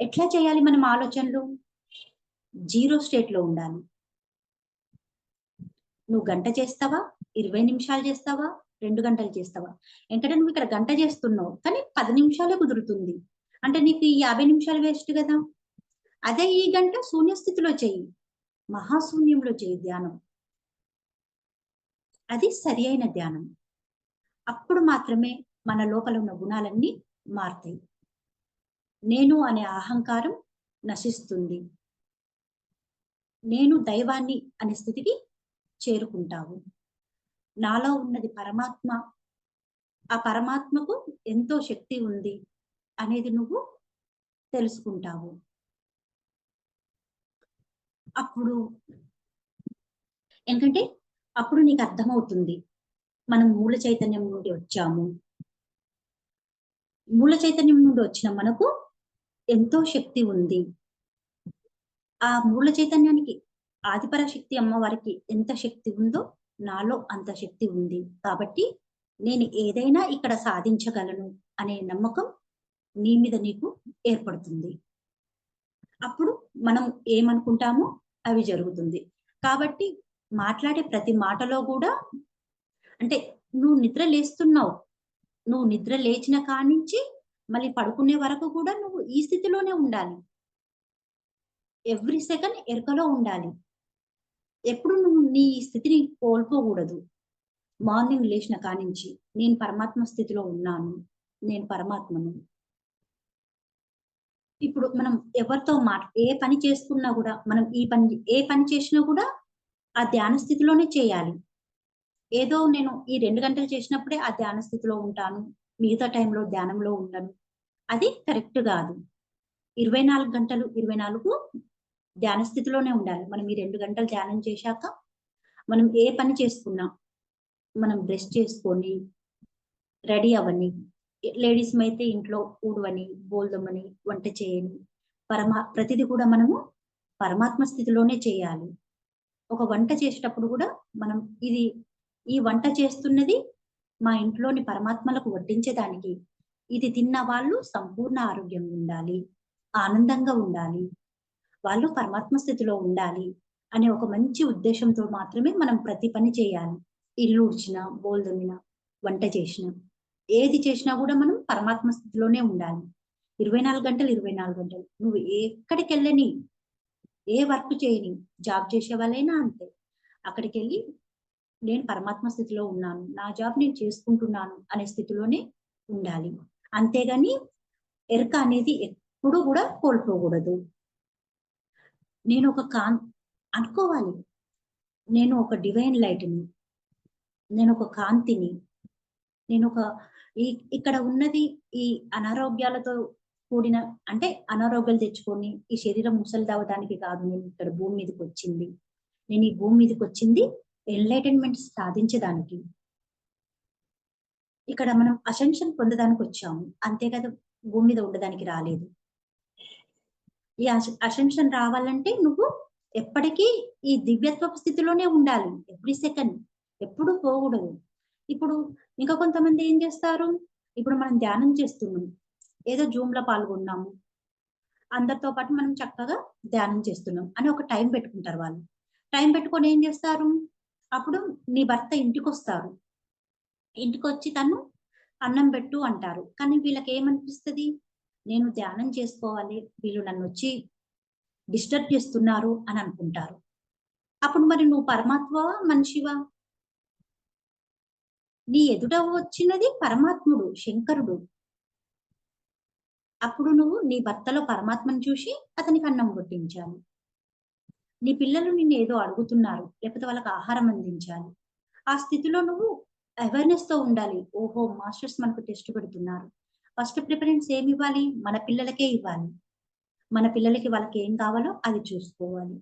Speaker 2: ఎట్లా చేయాలి మనం ఆలోచనలు? జీరో స్టేట్‌లో ఉండాలి. నువ్వు గంట చేస్తావా? 20 నిమిషాలు చేస్తావా? 2 గంటలు చేస్తావా? ఎందుకంటే నువ్వు ఇక్కడ గంట చేస్తున్నావు. కానీ 10 నిమిషాలే కుదురుతుంది. అంటే నీకు ఈ 50 నిమిషాలు వేస్ట్ గదా! అదే ఈ గంట శూన్య స్థితిలో చెయ్యి. మహాశూన్యంలో చెయ్యి ధ్యానం. అది సరి అయిన ధ్యానం. అప్పుడు మాత్రమే మన లోపల ఉన్న గుణాలన్నీ మారతాయి. నేను అనే అహంకారం నశిస్తుంది. నేను దైవాన్ని అనే స్థితికి చేరుకుంటావు. నాలో ఉన్నది పరమాత్మ. ఆ పరమాత్మకు ఎంతో శక్తి ఉంది అనేది నువ్వు తెలుసుకుంటావు. అప్పుడు ఎందుకంటే అప్పుడు నీకు అర్థమవుతుంది. మనం మూల చైతన్యం నుండి వచ్చాము. మూల చైతన్యం నుండి వచ్చిన మనకు ఎంతో శక్తి ఉంది. ఆ మూల చైతన్యానికి ఆదిపరాశక్తి అమ్మవారికి ఎంత శక్తి ఉందో నాలో అంత శక్తి ఉంది. కాబట్టి నేను ఏదైనా ఇక్కడ సాధించగలను అనే నమ్మకం నీ మీద నీకు ఏర్పడుతుంది. అప్పుడు మనం ఏమనుకుంటామో అవి జరుగుతుంది. కాబట్టి మాట్లాడే ప్రతి మాటలో గూడా అంటే నువ్వు నిద్ర లేస్తున్నావు. నువ్వు నిద్ర లేచిన కానించి మళ్ళీ పడుకునే వరకు కూడా నువ్వు ఈ స్థితిలోనే ఉండాలి. ఎవ్రీ సెకండ్ ఎరుకలో ఉండాలి. ఎప్పుడు నువ్వు నీ స్థితిని కోల్పోకూడదు. మార్నింగ్ లేచిన కానించి నేను పరమాత్మ స్థితిలో ఉన్నాను. నేను పరమాత్మను. ఇప్పుడు మనం ఎవరితో ఏ పని చేసుకున్నా గూడా మనం ఏ పని చేసినా గూడా ఆ ధ్యాన స్థితిలోనే చేయాలి. ఏదో నేను ఈ 2 గంటలు చేసినప్పుడే ఆ ధ్యాన స్థితిలో ఉంటాను. మిగతా టైంలో ధ్యానంలో ఉండను. అది కరెక్ట్ గాదు. 24 గంటలు 24 ధ్యాన స్థితిలోనే ఉండాలి. మనం ఈ 2 గంటలు ధ్యానం చేశాక మనం ఏ పని చేసుకున్నా, మనం బ్రష్ చేసుకొని, రెడీ అవ్వని, లేడీస్‌మైతే ఇంట్లో ఊడవని, బోలు తోమని, వంట చేయని, ప్రతిది కూడా మనము పరమాత్మ స్థితిలోనే చేయాలి. ఒక వంట చేసేటప్పుడు గూడా మనం ఈ వంట చేస్తున్నది మా ఇంట్లోని పరమాత్మలకు వడ్డించేదానికి. ఇది తిన్న వాళ్ళు సంపూర్ణ ఆరోగ్యంగా ఉండాలి. ఆనందంగా ఉండాలి. వాళ్ళు పరమాత్మ స్థితిలో ఉండాలి అనే ఒక మంచి ఉద్దేశ్యంతో మాత్రమే మనం ప్రతి పని చేయాలి. ఇల్లు ఊడ్చినా, బోలు తోమినా, వంట చేసినా, ఏది చేసినా గూడా మనం పరమాత్మ స్థితిలోనే ఉండాలి. 24 గంటలు, 24 గంటలు. నువ్వు ఎక్కడికెళ్ళని, ఏ వర్క్ చేయని, జాబ్ చేసే వాళ్ళైనా అంతే. అక్కడికెళ్ళి నేను పరమాత్మ స్థితిలో ఉన్నాను. నా జాబ్ నేను చేసుకుంటున్నాను అనే స్థితిలోనే ఉండాలి. అంతేగాని ఎరుక అనేది ఎప్పుడూ గూడా కోల్పోకూడదు. నేను ఒక అనుకోవాలి. నేను ఒక డివైన్ లైట్‌ని. నేను ఒక కాంతిని. నేనొక ఈ ఇక్కడ ఉన్నది ఈ అనారోగ్యాలతో కూడిన అంటే అనారోగ్యాలు తెచ్చుకొని ఈ శరీరం ముసలిదవ్వడానికి కాదు నేను ఇక్కడ భూమి మీదకొచ్చింది. నేను ఈ భూమి మీదకొచ్చింది ఎన్‌లైటన్‌మెంట్ సాధించడానికి. ఇక్కడ మనం అసెన్షన్ పొందడానికొచ్చాము. అంతే కదా! భూమి మీద ఉండడానికి రాలేదు. ఈ అసెన్షన్ రావాలంటే నువ్వు ఎప్పటికీ ఈ దివ్యత్వపు స్థితిలోనే ఉండాలి. Every second. ఎప్పుడు పోకూడదు. ఇప్పుడు ఇంకా కొంతమంది ఏం చేస్తారు? ఇప్పుడు మనం ధ్యానం చేస్తున్నాం. ఏదో జూమ్‌లో పాల్గొన్నాము. అందరితో పాటు మనం చక్కగా ధ్యానం చేస్తున్నాం అని ఒక టైం పెట్టుకుంటారు వాళ్ళు. టైం పెట్టుకొని ఏం చేస్తారు? అప్పుడు నీ భర్త ఇంటికొస్తారు. ఇంటికొచ్చి తను అన్నం పెట్టు అంటారు. కానీ వీళ్ళకేమనిపిస్తది? నేను ధ్యానం చేసుకోవాలి. వీళ్ళు నన్నొచ్చి డిస్టర్బ్ చేస్తున్నారు అని అనుకుంటారు. అప్పుడు మరి నువ్వు పరమాత్మవా? మనిషివా? నీ ఎదుట వచ్చినది పరమాత్ముడు, శంకరుడు. అప్పుడు నువ్వు నీ భర్తలో పరమాత్మను చూసి అతనికి అన్నం వడ్డించాలి. నీ పిల్లలు నిన్నేదో అడుగుతున్నారు. లేకపోతే వాళ్ళకి ఆహారం అందించాలి. ఆ స్థితిలో నువ్వు అవేర్‌నెస్‌తో ఉండాలి. ఓహో! మాస్టర్స్ మనకు టెస్ట్ పెడుతున్నారు. ఫస్ట్ ప్రిఫరెన్స్ ఏమివ్వాలి? మన పిల్లలకే ఇవ్వాలి. మన పిల్లలకి వాళ్ళకేం కావాలో అది చూసుకోవాలి.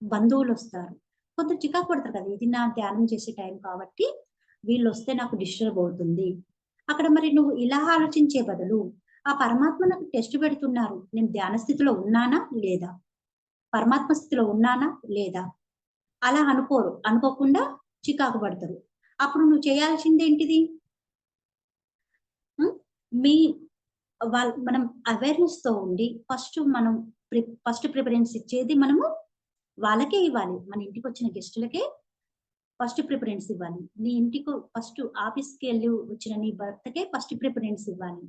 Speaker 2: బంధువులొస్తారు. కొందరు చికాకు పడతారు కదా! ఇది నా ధ్యానం చేసే టైం కాబట్టి వీళ్ళొస్తే నాకు డిస్టర్బ్ అవుతుంది. అక్కడ మరి నువ్వు ఇలా ఆలోచించే బదులు, ఆ పరమాత్మ నాకు టెస్ట్ పెడుతున్నారు. నేను ధ్యాన స్థితిలో ఉన్నానా? లేదా? పరమాత్మ స్థితిలో ఉన్నానా? లేదా? అలా అనుకోరు. అనుకోకుండా చికాకు పడతారు. అప్పుడు నువ్వు చేయాల్సిందేంటిది? హ్మ్. మీ మనం అవేర్‌నెస్‌తో ఉండి ఫస్ట్ ప్రిఫరెన్స్ ఇచ్చేది మనము వాళ్ళకే ఇవ్వాలి. మన ఇంటికొచ్చిన గెస్టులకే ఫస్ట్ ప్రిఫరెన్స్ ఇవ్వాలి. నీ ఇంటికి ఫస్ట్ ఆఫీస్‌కెళ్ళి వచ్చిన నీ భర్తకే ఫస్ట్ ప్రిఫరెన్స్ ఇవ్వాలి.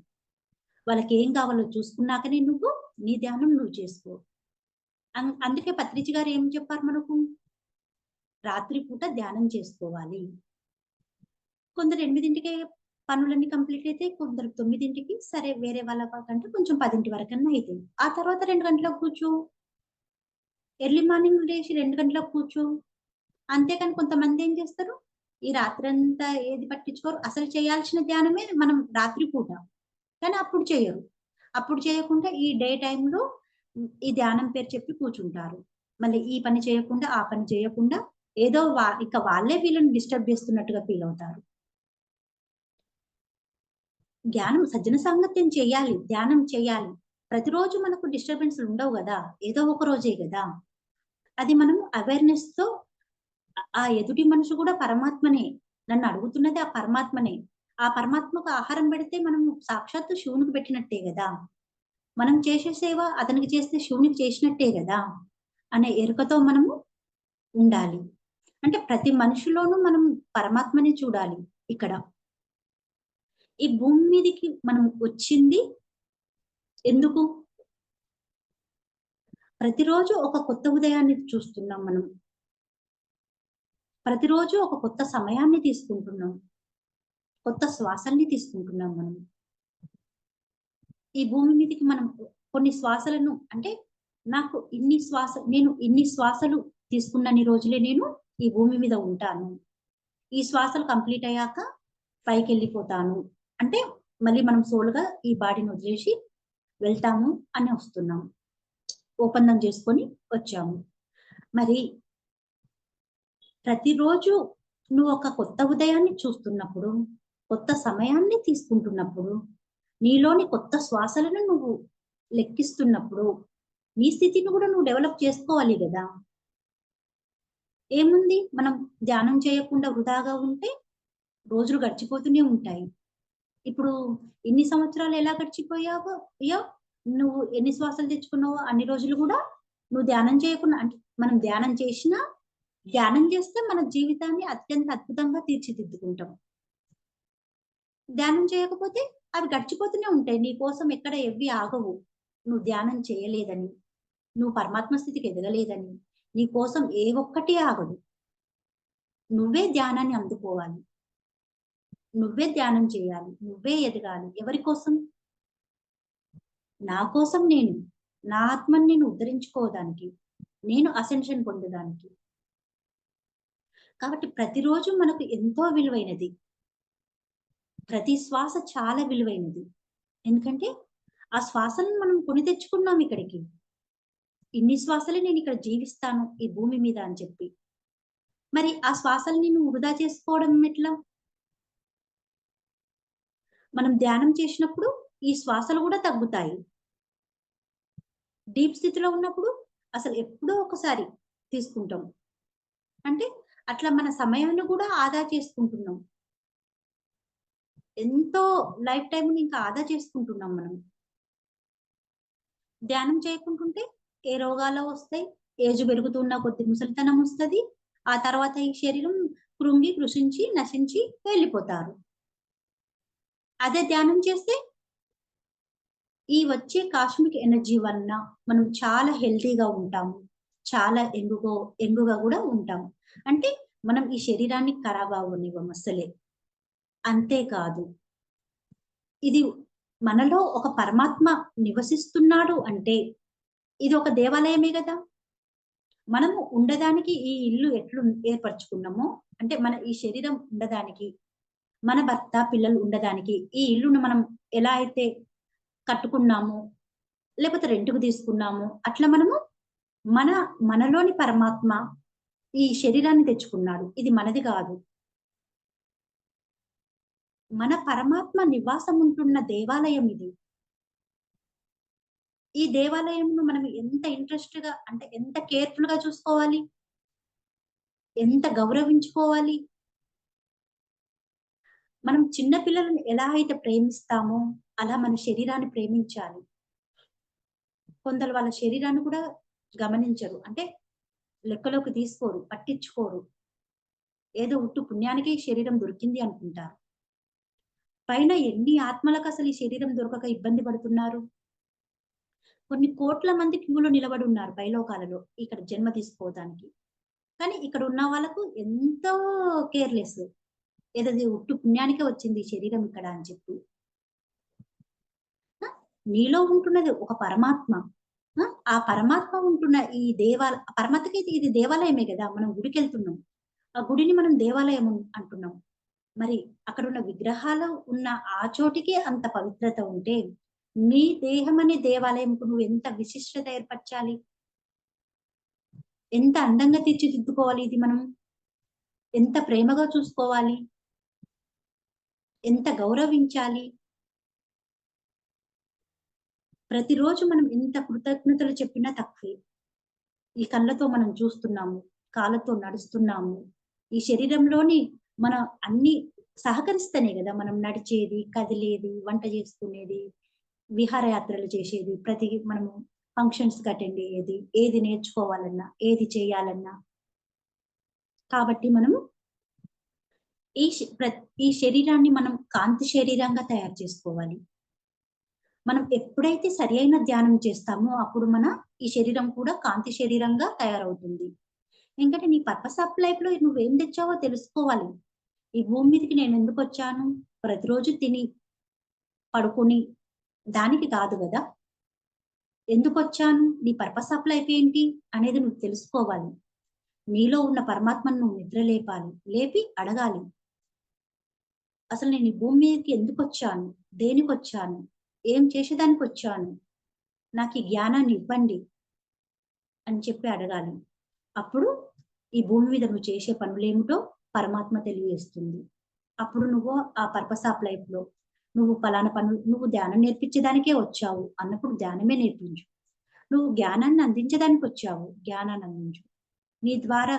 Speaker 2: వాళ్ళకేం కావాలో చూసుకున్నాకనే నువ్వు నీ ధ్యానం నువ్వు చేసుకో. అందుకే పత్రిజి గారు ఏం చెప్పారు మనకు? రాత్రి పూట ధ్యానం చేసుకోవాలి. కొందరు 8కే పనులన్నీ కంప్లీట్ అయితాయి. కొందరు 9కి సరే వేరే వాళ్ళ కంటే కొంచెం 10 వరకన్నా అయితాయి. ఆ తర్వాత 2 గంటలకు కూర్చో. ఎర్లీ మార్నింగ్ లేచి 2 గంటలకు కూర్చో. అంతేకాని కొంతమంది ఏం చేస్తారు? ఈ రాత్రంతా ఏది పట్టించుకోరు. అసలు చేయాల్సిన ధ్యానమే మనం రాత్రి పూట. కానీ అప్పుడు చేయరు. అప్పుడు చేయకుండా ఈ డే టైమ్‌లో ఈ ధ్యానం పేరు చెప్పి కూర్చుంటారు. మళ్ళీ ఈ పని చేయకుండా, ఆ పని చేయకుండా ఏదో ఇక వాళ్ళే వీళ్ళని డిస్టర్బ్ చేస్తున్నట్టుగా ఫీల్ అవుతారు. సజ్జన సాంగత్యం చేయాలి. ధ్యానం చేయాలి. ప్రతిరోజు మనకు డిస్టర్బెన్స్‌లు ఉండవు గదా! ఏదో ఒక రోజే గదా! అది మనం అవేర్‌నెస్‌తో ఆ ఎదుటి మనిషి కూడా పరమాత్మనే. నన్ను అడుగుతున్నది ఆ పరమాత్మనే. ఆ పరమాత్మకు ఆహారం పెడితే మనం సాక్షాత్తు శివునికి పెట్టినట్టే గదా! మనం చేసే సేవ అతనికి చేస్తే శివునికి చేసినట్టే గదా! అనే ఎరుకతో మనము ఉండాలి. అంటే ప్రతి మనిషిలోనూ మనం పరమాత్మని చూడాలి ఇక్కడ. ఈ భూమి మీదకి మనం వచ్చింది ఎందుకు? ప్రతిరోజు ఒక కొత్త ఉదయాన్ని చూస్తున్నాం మనం. ప్రతిరోజు ఒక కొత్త సమయాన్ని తీసుకుంటున్నాం. కొత్త శ్వాసల్ని తీసుకుంటున్నాం మనం. ఈ భూమి మీదకి మనం కొన్ని శ్వాసలను అంటే నేను ఇన్ని శ్వాసలు తీసుకున్నన్ని రోజులే నేను ఈ భూమి మీద ఉంటాను. ఈ శ్వాసలు కంప్లీట్ అయ్యాక పైకెళ్ళిపోతాను. అంటే మళ్ళీ మనం సోల్‌గా ఈ బాడీని వదిలేసి వెళ్తాము అని వస్తున్నాం. ఒప్పందం చేసుకొని వచ్చాము. మరి ప్రతిరోజు నువ్వొక కొత్త ఉదయాన్ని చూస్తున్నప్పుడు, కొత్త సమయాన్ని తీసుకుంటున్నప్పుడు, నీలోని కొత్త శ్వాసలను నువ్వు లెక్కిస్తున్నప్పుడు, నీ స్థితిని గూడా నువ్వు డెవలప్ చేసుకోవాలి గదా! ఏముంది మనం ధ్యానం చేయకుండా వృధాగా ఉంటే రోజులు గడిచిపోతూనే ఉంటాయి. ఇప్పుడు ఇన్ని సంవత్సరాలు ఎలా యో నువ్వు ఎన్ని శ్వాసలు తెచ్చుకున్నావో అన్ని రోజులు గూడా నువ్వు ధ్యానం చేయకుండా అంటే మనం ధ్యానం చేసినా, ధ్యానం చేస్తే మన జీవితాన్ని అత్యంత అద్భుతంగా తీర్చిదిద్దుకుంటాం. ధ్యానం చేయకపోతే అవి గడిచిపోతూనే ఉంటాయి. నీ కోసం ఎక్కడ ఎవ్వి ఆగవు. నువ్వు ధ్యానం చేయలేదని, నువ్వు పరమాత్మ స్థితికి ఎదగలేదని, నీ కోసం ఏ ఒక్కటి ఆగదు. నువ్వే ధ్యానాన్ని అందుకోవాలి. నువ్వే ధ్యానం చేయాలి. నువ్వే ఎదగాలి. ఎవరి కోసం? నా కోసం నేను. నా ఆత్మని నేను ఉద్ధరించుకోవడానికి. నేను అసెన్షన్ పొందడానికి. కాబట్టి ప్రతిరోజు మనకు ఎంతో విలువైనది. ప్రతి శ్వాస చాలా విలువైనది. ఎందుకంటే, ఆ శ్వాసలను మనం కొని తెచ్చుకున్నాం ఇక్కడికి. ఇన్ని శ్వాసలే నేనిక్కడ జీవిస్తాను ఈ భూమి మీద అని చెప్పి. మరి ఆ శ్వాసల్ని నువ్వు వృధా చేసుకోవడం ఎట్లా? మనం ధ్యానం చేసినప్పుడు ఈ శ్వాసలు గూడా తగ్గుతాయి. డీప్ స్థితిలో ఉన్నప్పుడు అసలు ఎప్పుడో ఒకసారి తీసుకుంటాం. అంటే అట్లా మన సమయాన్ని గూడా ఆదా చేసుకుంటున్నాం. ఎంతో లైఫ్ టైమ్‌ని ఇంకా ఆదా చేసుకుంటున్నాం మనం. ధ్యానం చేయకుంటుంటే ఏ రోగాలో వస్తాయి. ఏజ్ పెరుగుతున్న కొద్దీ ముసలితనం వస్తది. ఆ తర్వాత ఈ శరీరం కృంగి, కృషించి, నశించి వెళ్ళిపోతారు. అదే ధ్యానం చేస్తే ఈ వచ్చే కాస్మిక్ ఎనర్జీ వలన మనం చాలా హెల్తీగా ఉంటాము. చాలా యంగ్‌గా గూడా ఉంటాము. అంటే మనం ఈ శరీరాన్ని ఖరాబ్ అవ్వనివ్వం అస్సలే. అంతేకాదు ఇది మనలో ఒక పరమాత్మ నివసిస్తున్నాడు అంటే ఇది ఒక దేవాలయమే గదా! మనము ఉండడానికి ఈ ఇల్లు ఏర్పరచుకున్నామో అంటే మన ఈ శరీరం ఉండడానికి, మన భర్త, పిల్లలు ఉండడానికి ఈ ఇల్లును మనం ఎలా అయితే కట్టుకున్నామో, లేకపోతే రెంట్‌కి తీసుకున్నామో, అట్లా మనము మన మనలోని పరమాత్మ ఈ శరీరాన్ని తెచ్చుకున్నాడు. ఇది మనది గాదు. మన పరమాత్మ నివాసం ఉంటున్న దేవాలయం ఇది. ఈ దేవాలయంను మనం ఎంత ఇంట్రెస్ట్‌గా అంటే ఎంత కేర్‌ఫుల్‌గా చూసుకోవాలి, ఎంత గౌరవించుకోవాలి. మనం చిన్న పిల్లలను ఎలా అయితే ప్రేమిస్తామో, అలా మన శరీరాన్ని ప్రేమించాలి. కొందరు వాళ్ళ శరీరాన్ని కూడా గమనించరు. అంటే లెక్కలోకి తీసుకోరు, పట్టించుకోరు. ఏదో ఉట్టు పుణ్యానికే ఈ శరీరం దొరికింది అనుకుంటారు. పైన ఎన్ని ఆత్మలకసలు ఈ శరీరం దొరకక ఇబ్బంది పడుతున్నారు. కొన్ని కోట్ల మంది క్యూలో నిలబడి ఉన్నారు పైలోకాలలో ఇక్కడ జన్మ తీసుకోవడానికి. కానీ ఇక్కడ ఉన్న వాళ్ళకు ఎంతో కేర్‌లెస్. ఏదది ఉట్టు పుణ్యానికే వచ్చింది ఈ శరీరం ఇక్కడ అని చెప్పి. ఆ! నీలో ఉంటున్నది ఒక పరమాత్మ. ఆ పరమాత్మ ఉంటున్న ఈ పరమాత్మకి ఇది దేవాలయమే గదా! మనం గుడికెళ్తున్నాం. ఆ గుడిని మనం దేవాలయం అంటున్నాం. మరి అక్కడున్న విగ్రహాలు ఉన్న ఆ చోటికే అంత పవిత్రత ఉంటే, నీ దేహం అనే దేవాలయంకు నువ్వు ఎంత విశిష్టత ఏర్పరచాలి? ఎంత అందంగా తీర్చిదిద్దుకోవాలి ఇది మనం? ఎంత ప్రేమగా చూసుకోవాలి? ఎంత గౌరవించాలి? ప్రతిరోజు మనం ఎంత కృతజ్ఞతలు చెప్పినా తక్కువే. ఈ కళ్ళతో మనం చూస్తున్నాము, కాళ్ళతో నడుస్తున్నాము. ఈ శరీరంలోని మన అన్ని సహకరిస్తేనే గదా మనం నడిచేది, కదిలేది, వంట చేసుకునేది, విహారయాత్రలు చేసేది, మనము ఫంక్షన్స్‌కి అటెండ్ అయ్యేది, ఏది నేర్చుకోవాలన్నా, ఏది చేయాలన్నా. కాబట్టి మనము ఈ శ ప్రత్ ఈ శరీరాన్ని మనం కాంతి శరీరంగా తయారు చేసుకోవాలి. మనం ఎప్పుడైతే సరి అయిన ధ్యానం చేస్తామో, అప్పుడు ఈ శరీరం కూడా కాంతి శరీరంగా తయారవుతుంది. ఎందుకంటే నీ పర్పస్ ఆఫ్ లైఫ్‌లో నువ్వేం తెచ్చావో తెలుసుకోవాలి. ఈ భూమి మీదకి నేనెందుకొచ్చాను? ప్రతిరోజు తిని, పడుకొని దానికి కాదు గదా! ఎందుకొచ్చాను? నీ పర్పస్ ఆఫ్ లైఫ్ ఏంటి? అనేది నువ్వు తెలుసుకోవాలి. నీలో ఉన్న పరమాత్మను నువ్వు నిద్ర లేపాలి. లేపి అడగాలి. అసలు నేను ఈ భూమి మీదకి ఎందుకొచ్చాను? దేనికొచ్చాను? ఏం చేసేదానికొచ్చాను? నాకీ జ్ఞానాన్ని ఇవ్వండి అని చెప్పి అడగాలి. అప్పుడు ఈ భూమి మీద నువ్వు చేసే పనులేమిటో పరమాత్మ తెలియజేస్తుంది. అప్పుడు నువ్వు ఆ పర్పస్ ఆఫ్ లైఫ్‌లో నువ్వు పలానా పనులు నువ్వు ధ్యానం నేర్పించడానికే వచ్చావు అన్నప్పుడు ధ్యానమే నేర్పించు. నువ్వు జ్ఞానాన్ని అందించడానికొచ్చావు, జ్ఞానాన్ని అందించు. నీ ద్వారా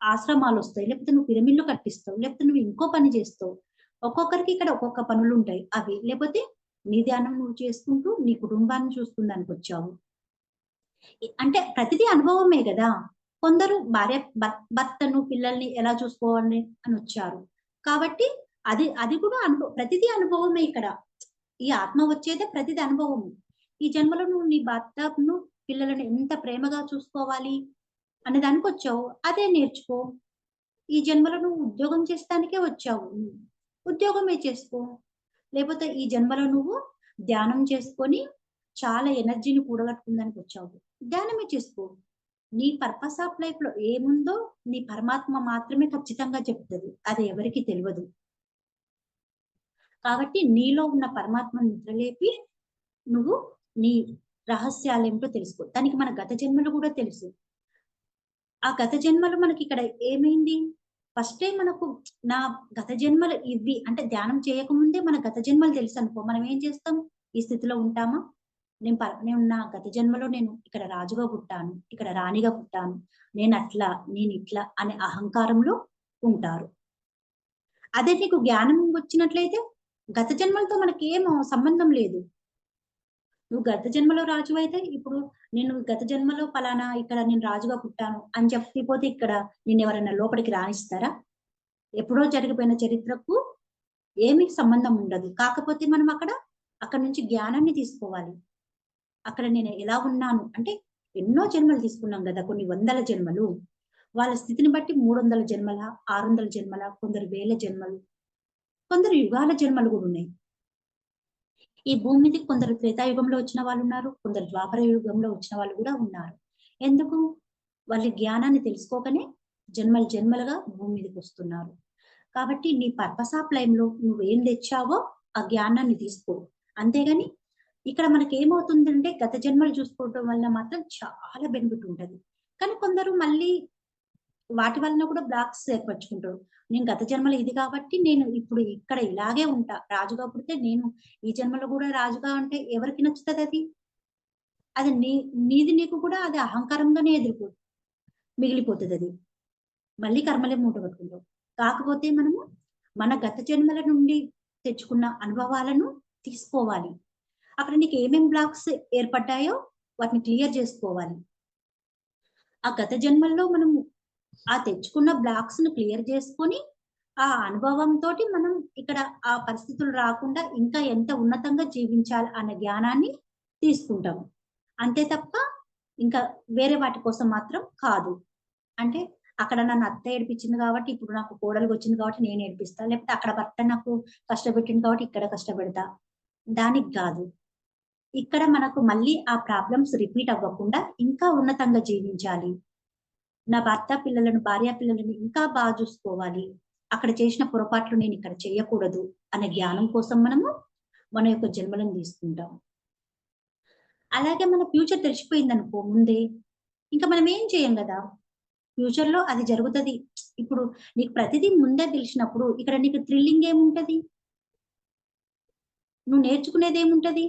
Speaker 2: ఆశ్రమాలొస్తాయి. లేకపోతే నువ్వు పిరమిడ్‌లు కట్టిస్తావు. లేకపోతే నువ్వు ఇంకో పని చేస్తావు. ఒక్కొక్కరికి ఇక్కడ ఒక్కొక్క పనులుంటాయి. అవి లేపోతే నీ ధ్యానం నువ్వు చేసుకుంటూ నీ కుటుంబాన్ని చూసుకుందానికొచ్చావు. అంటే ప్రతిదీ అనుభవమే గదా! కొందరు భర్తను, పిల్లల్ని ఎలా చూసుకోవాలి అనొచ్చారు. కాబట్టి అది కూడా ప్రతిదీ అనుభవమే ఇక్కడ. ఈ ఆత్మ వచ్చేదే ప్రతిది అనుభవము. ఈ జన్మలో నువ్వు నీ భర్తను, పిల్లలను ఎంత ప్రేమగా చూసుకోవాలి అనే దానికొచ్చావు. అదే నేర్చుకో. ఈ జన్మలో నువ్వు ఉద్యోగం చేస్తానికే వచ్చావు. ఉద్యోగమే చేసుకో. లేపోతే ఈ జన్మలో నువ్వు ధ్యానం చేసుకొని చాలా ఎనర్జీని కూడగట్టుకుందానికి వచ్చావు. ధ్యానమే చేసుకో. నీ పర్పస్ ఆఫ్ లైఫ్‌లో ఏముందో నీ పరమాత్మ మాత్రమే ఖచ్చితంగా చెప్తది. అది ఎవరికీ తెలవదు. కాబట్టి నీలో ఉన్న పరమాత్మను నిద్రలేపి నువ్వు నీ రహస్యాలేంటో తెలుసుకో. దానికి మన గత జన్మలు గూడా తెలుసు. ఆ గత జన్మలో మనకిక్కడ ఏమైంది? ఫస్టే మనకు నా గత జన్మలు ఇవి అంటే ధ్యానం చేయకముందే మన గత జన్మలు తెలుసనుకో, మనం ఏం చేస్తాం? ఈ స్థితిలో ఉంటామా? నేను నా గత జన్మలో నేను ఇక్కడ రాజుగా పుట్టాను, ఇక్కడ రాణిగా పుట్టాను, నేనట్లా, నేనిట్లా అనే అహంకారంలో ఉంటారు. అదే నీకు జ్ఞానం వచ్చినట్లయితే గత జన్మలతో మనకేం సంబంధం లేదు. నువ్వు గత జన్మలో రాజువైతే ఇప్పుడు నేను గత జన్మలో పలానా ఇక్కడ నేను రాజుగా పుట్టాను అని చెప్పిపోతే ఇక్కడ నిన్నెవరైనా లోపలికి రానిస్తారా? ఎప్పుడో జరిగిపోయిన చరిత్రకు ఏమి సంబంధం ఉండదు. కాకపోతే మనం అక్కడి నుంచి జ్ఞానాన్ని తీసుకోవాలి. అక్కడ నేను ఎలా ఉన్నాను అంటే ఎన్నో జన్మలు తీసుకున్నాం గదా! కొన్ని వందల జన్మలు. వాళ్ళ స్థితిని బట్టి 300 జన్మల, 600 జన్మల, కొందరు వేల జన్మలు, కొందరు యుగాల జన్మలు గూడా ఉన్నాయి. ఈ భూమి మీదకి కొందరు త్రేతాయుగంలో వచ్చిన వాళ్ళున్నారు. కొందరు ద్వాపర యుగంలో వచ్చిన వాళ్ళు గూడా ఉన్నారు. ఎందుకు? వాళ్ళు జ్ఞానాన్ని తెలుసుకోకనే జన్మలు జన్మలుగా భూమి మీదకొస్తున్నారు. కాబట్టి నీ పర్పస్ ఆఫ్ లైఫ్‌లో నువ్వేం తెచ్చావో ఆ జ్ఞానాన్ని తీసుకో. అంతేగాని ఇక్కడ మనకేమవుతుందంటే గత జన్మలు చూసుకోవటం వల్ల మాత్రం చాలా బెనిఫిట్ ఉంటది. కానీ కొందరు మళ్ళీ వాటి వలన కూడా బ్లాక్స్ ఏర్పరచుకుంటారు. నేను గత జన్మలో ఇది కాబట్టి నేను ఇప్పుడు ఇక్కడ ఇలాగే ఉంటా. రాజుగా పుడితే నేను ఈ జన్మలో కూడా రాజుగా ఉంటే ఎవరికి నచ్చుతదది? అది నీది నీకు కూడా అది అహంకారంగానే మిగిలిపోతదది. మళ్ళీ కర్మలే మూట కట్టుకుంటావు. కాకపోతే మనము మన గత జన్మల నుండి తెచ్చుకున్న అనుభవాలను తీసుకోవాలి. అక్కడ నీకు ఏమేం బ్లాక్స్ ఏర్పడ్డాయో వాటిని క్లియర్ చేసుకోవాలి. ఆ గత జన్మల్లో మనము ఆ తెచ్చుకున్న బ్లాక్స్‌ని క్లియర్ చేసుకొని, ఆ అనుభవంతోటి మనం ఇక్కడ ఆ పరిస్థితులు రాకుండా ఇంకా ఎంత ఉన్నతంగా జీవించాలి అన్న జ్ఞానాన్ని తీసుకుంటాము. అంతే తప్ప ఇంకా వేరే వాటి కోసం మాత్రం కాదు. అంటే అక్కడ నన్ను అత్త ఏడిపించింది కాబట్టి, ఇప్పుడు నాకు కోడలుగొచ్చింది కాబట్టి నేను ఏడిపిస్తా. లేకపోతే అక్కడ భర్త నాకు కష్టపెట్టిండు కాబట్టి ఇక్కడ కష్టపెడతా. దానికి గాదు. ఇక్కడ మనకు మళ్ళీ ఆ ప్రాబ్లమ్స్ రిపీట్ అవ్వకుండా ఇంకా ఉన్నతంగా జీవించాలి. నా భర్త పిల్లలను, భార్య పిల్లలని ఇంకా చూసుకోవాలి. అక్కడ చేసిన పొరపాట్లు నేనిక్కడ చేయకూడదు అనే జ్ఞానం కోసం మన యొక్క జన్మలను తీసుకుంటాం. అలాగే మన ఫ్యూచర్ తెలిసిపోయిందనుకో ముందే, ఇంక మనం ఏం చేయం గదా! ఫ్యూచర్‌లో అది జరుగుతది. ఇప్పుడు నీకు ప్రతిదీ ముందే తెలిసినప్పుడు ఇక్కడ నీకు థ్రిల్లింగ్ ఏముంటది? నువ్వు నేర్చుకునేదేముంటది?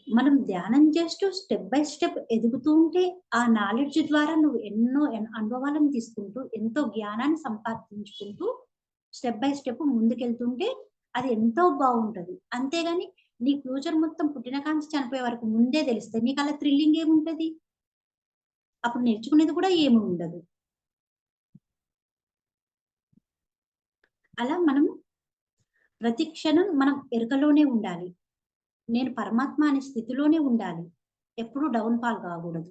Speaker 2: మనం ధ్యానం చేస్తూ స్టెప్ బై స్టెప్ ఎదుగుతూ ఉంటే ఆ నాలెడ్జ్ ద్వారా నువ్వు ఎన్నో అనుభవాలను తీసుకుంటూ ఎంతో జ్ఞానాన్ని సంపాదించుకుంటూ స్టెప్ బై స్టెప్ ముందుకెళ్తుంటే అది ఎంతో బాగుంటది. అంతేగాని నీ ఫ్యూచర్ మొత్తం పుట్టిన కాంచి చనిపోయే వరకు ముందే తెలిస్తే నీకు అలా థ్రిల్లింగ్ ఏముంటది? అప్పుడు నేర్చుకునేది కూడా ఏమి ఉండదు. అలా మనం ప్రతి క్షణం మనం ఎరుకలోనే ఉండాలి. నేను పరమాత్మ అనే స్థితిలోనే ఉండాలి. ఎప్పుడూ డౌన్ ఫాల్ కాకూడదు.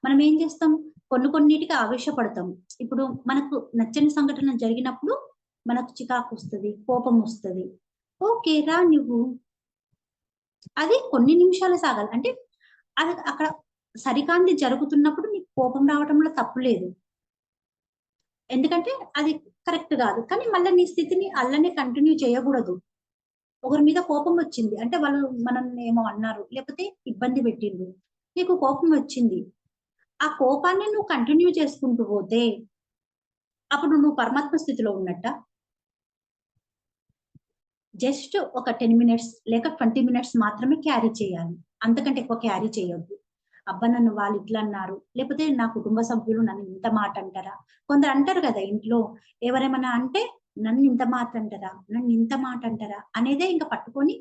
Speaker 2: మనం ఏం చేస్తాం? కొన్నిటికి ఆవేశపడతాం. ఇప్పుడు మనకు నచ్చని సంఘటన జరిగినప్పుడు మనకు చికాకొస్తది, కోపమొస్తది. ఓకే. రా నువ్వు. అది కొన్ని నిమిషాలు సాగాలి. అంటే అది అక్కడ సరికానిది జరుగుతున్నప్పుడు నీకు కోపం రావటంలో తప్పు లేదు. ఎందుకంటే అది కరెక్ట్ గాదు. కానీ మళ్ళా నీ స్థితిని అల్లనే కంటిన్యూ చేయగూడదు. ఒకరి మీద కోపం వచ్చింది. అంటే వాళ్ళు మనల్ని ఏమో అన్నారు. లేకపోతే ఇబ్బంది పెట్టిండ్రు. నీకు కోపం వచ్చింది. ఆ కోపాన్ని నువ్వు కంటిన్యూ చేసుకుంటూ పోతే, అప్పుడు నువ్వు పరమాత్మ స్థితిలో ఉన్నట్టా? జస్ట్ ఒక 10 మినిట్స్ లేక 20 మినిట్స్ మాత్రమే క్యారీ చేయాలి. అంతకంటే ఎక్కువ క్యారీ చేయొద్దు. అబ్బా! నన్ను వాళ్ళు ఇట్లా అన్నారు. లేకపోతే నా కుటుంబ సభ్యులు నన్ను ఇంత మాట అంటారా? కొందరు అంటారు కదా ఇంట్లో ఎవరేమన్నా అంటే, నన్ను ఇంత మాట అంటారా? నన్ను ఇంత మాట అంటారా? అనేదే ఇంక పట్టుకొని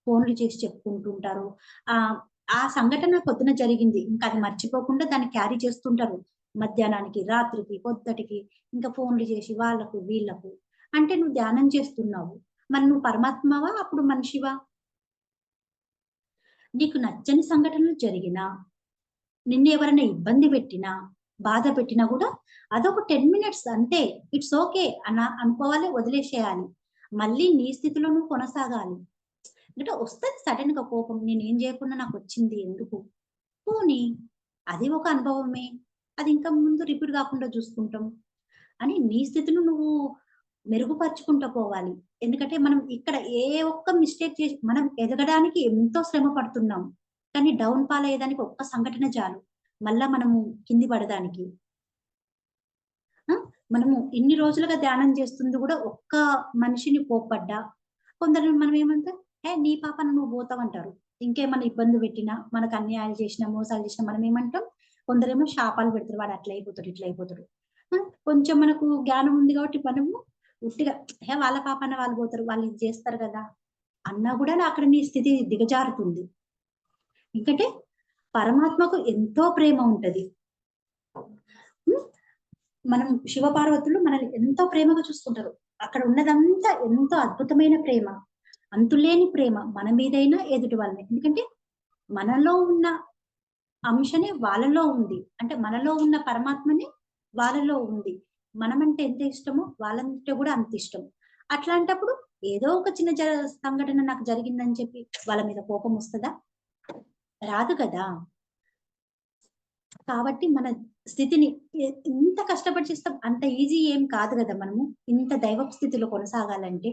Speaker 2: ఫోన్‌లు చేసి చెప్పుకుంటూ ఉంటారు. ఆహ్, ఆ సంఘటన పొద్దున జరిగింది. ఇంకా అది మర్చిపోకుండా దాన్ని క్యారీ చేస్తుంటారు. మధ్యాహ్నానికి, రాత్రికి, పొద్దటికి ఇంకా ఫోన్‌లు చేసి వాళ్ళకు, వీళ్ళకు. అంటే నువ్వు ధ్యానం చేస్తున్నావు. మరి నువ్వు పరమాత్మవా? అప్పుడు మనిషివా? నీకు నచ్చని సంఘటనలు జరిగినా, నిన్ను ఎవరైనా ఇబ్బంది పెట్టినా, బాధ పెట్టినా గూడా అదొక 10 మినిట్స్ అంతే. ఇట్స్ ఓకే అనుకోవాలి, వదిలేసేయాలి. మళ్ళీ నీ స్థితిలో నువ్వు కొనసాగాలి. అంటే వస్తది సడెన్‌గా కోపం. నేనేం జేయకుండా నాకొచ్చింది ఎందుకు? పోనీ అది ఒక అనుభవమే. అది ఇంకా ముందు రిపీట్ గాకుండా జూసుకుంటాం. అని నీ స్థితిని నువ్వు మెరుగుపరుచుకుంటూ పోవాలి. ఎందుకంటే మనం ఇక్కడ ఏ ఒక్క మిస్టేక్ చేసి మనం ఎదగడానికి ఎంతో శ్రమ పడుతున్నాం. కానీ డౌన్ ఫాల్ అయ్యేదానికి ఒక్క సంఘటన చాలు. మళ్ళా మనము కింది పడడానికి. ఆ! మనము ఇన్ని రోజులుగా ధ్యానం చేస్తుంది గూడా ఒక్క మనిషిని కోప్పడ్డా, కొందరు మనం ఏమంటాం, నీ పాపాన నువ్వు పోతావంటారు. ఇంకేమన్నా ఇబ్బంది పెట్టినా, మనకు అన్యాయాలు చేసినా, మోసాలు చేసినా మనం ఏమంటాం, కొందరేమో శాపాలు పెడతారు. వాడు అట్లా అయిపోతాడు, ఇట్లా అయిపోతాడు. ఆ! కొంచెం మనకు జ్ఞానం ఉంది కాబట్టి మనము ఉట్టిగా వాళ్ళ పాపాన వాళ్ళు పోతారు. వాళ్ళు ఇది చేస్తారు గదా! అన్నా గూడా అక్కడ నీ స్థితి దిగజారుతుంది. ఎందుకంటే పరమాత్మకు ఎంతో ప్రేమ ఉంటది. హ్మ్. మనం శివపార్వతులు మనల్ని ఎంతో ప్రేమగా చూసుకుంటారు. అక్కడ ఉన్నదంతా ఎంతో అద్భుతమైన ప్రేమ. అంతులేని ప్రేమ మన మీదైనా, ఎదుటి వాళ్ళ మీద. ఎందుకంటే మనలో ఉన్న అంశనే వాళ్ళలో ఉంది. అంటే మనలో ఉన్న పరమాత్మనే వాళ్ళలో ఉంది. మనమంటే ఎంత ఇష్టమో వాళ్ళంటే గూడా అంత ఇష్టం. అట్లాంటప్పుడు ఏదో ఒక చిన్న సంఘటన నాకు జరిగిందని చెప్పి వాళ్ళ మీద కోపం వస్తదా? రాదు కదా! కాబట్టి మన స్థితిని ఎంత కష్టపడి చేస్తాం అంత ఈజీ ఏం కాదు గదా! మనము. ఇంత దైవపు స్థితిలో కొనసాగాలంటే.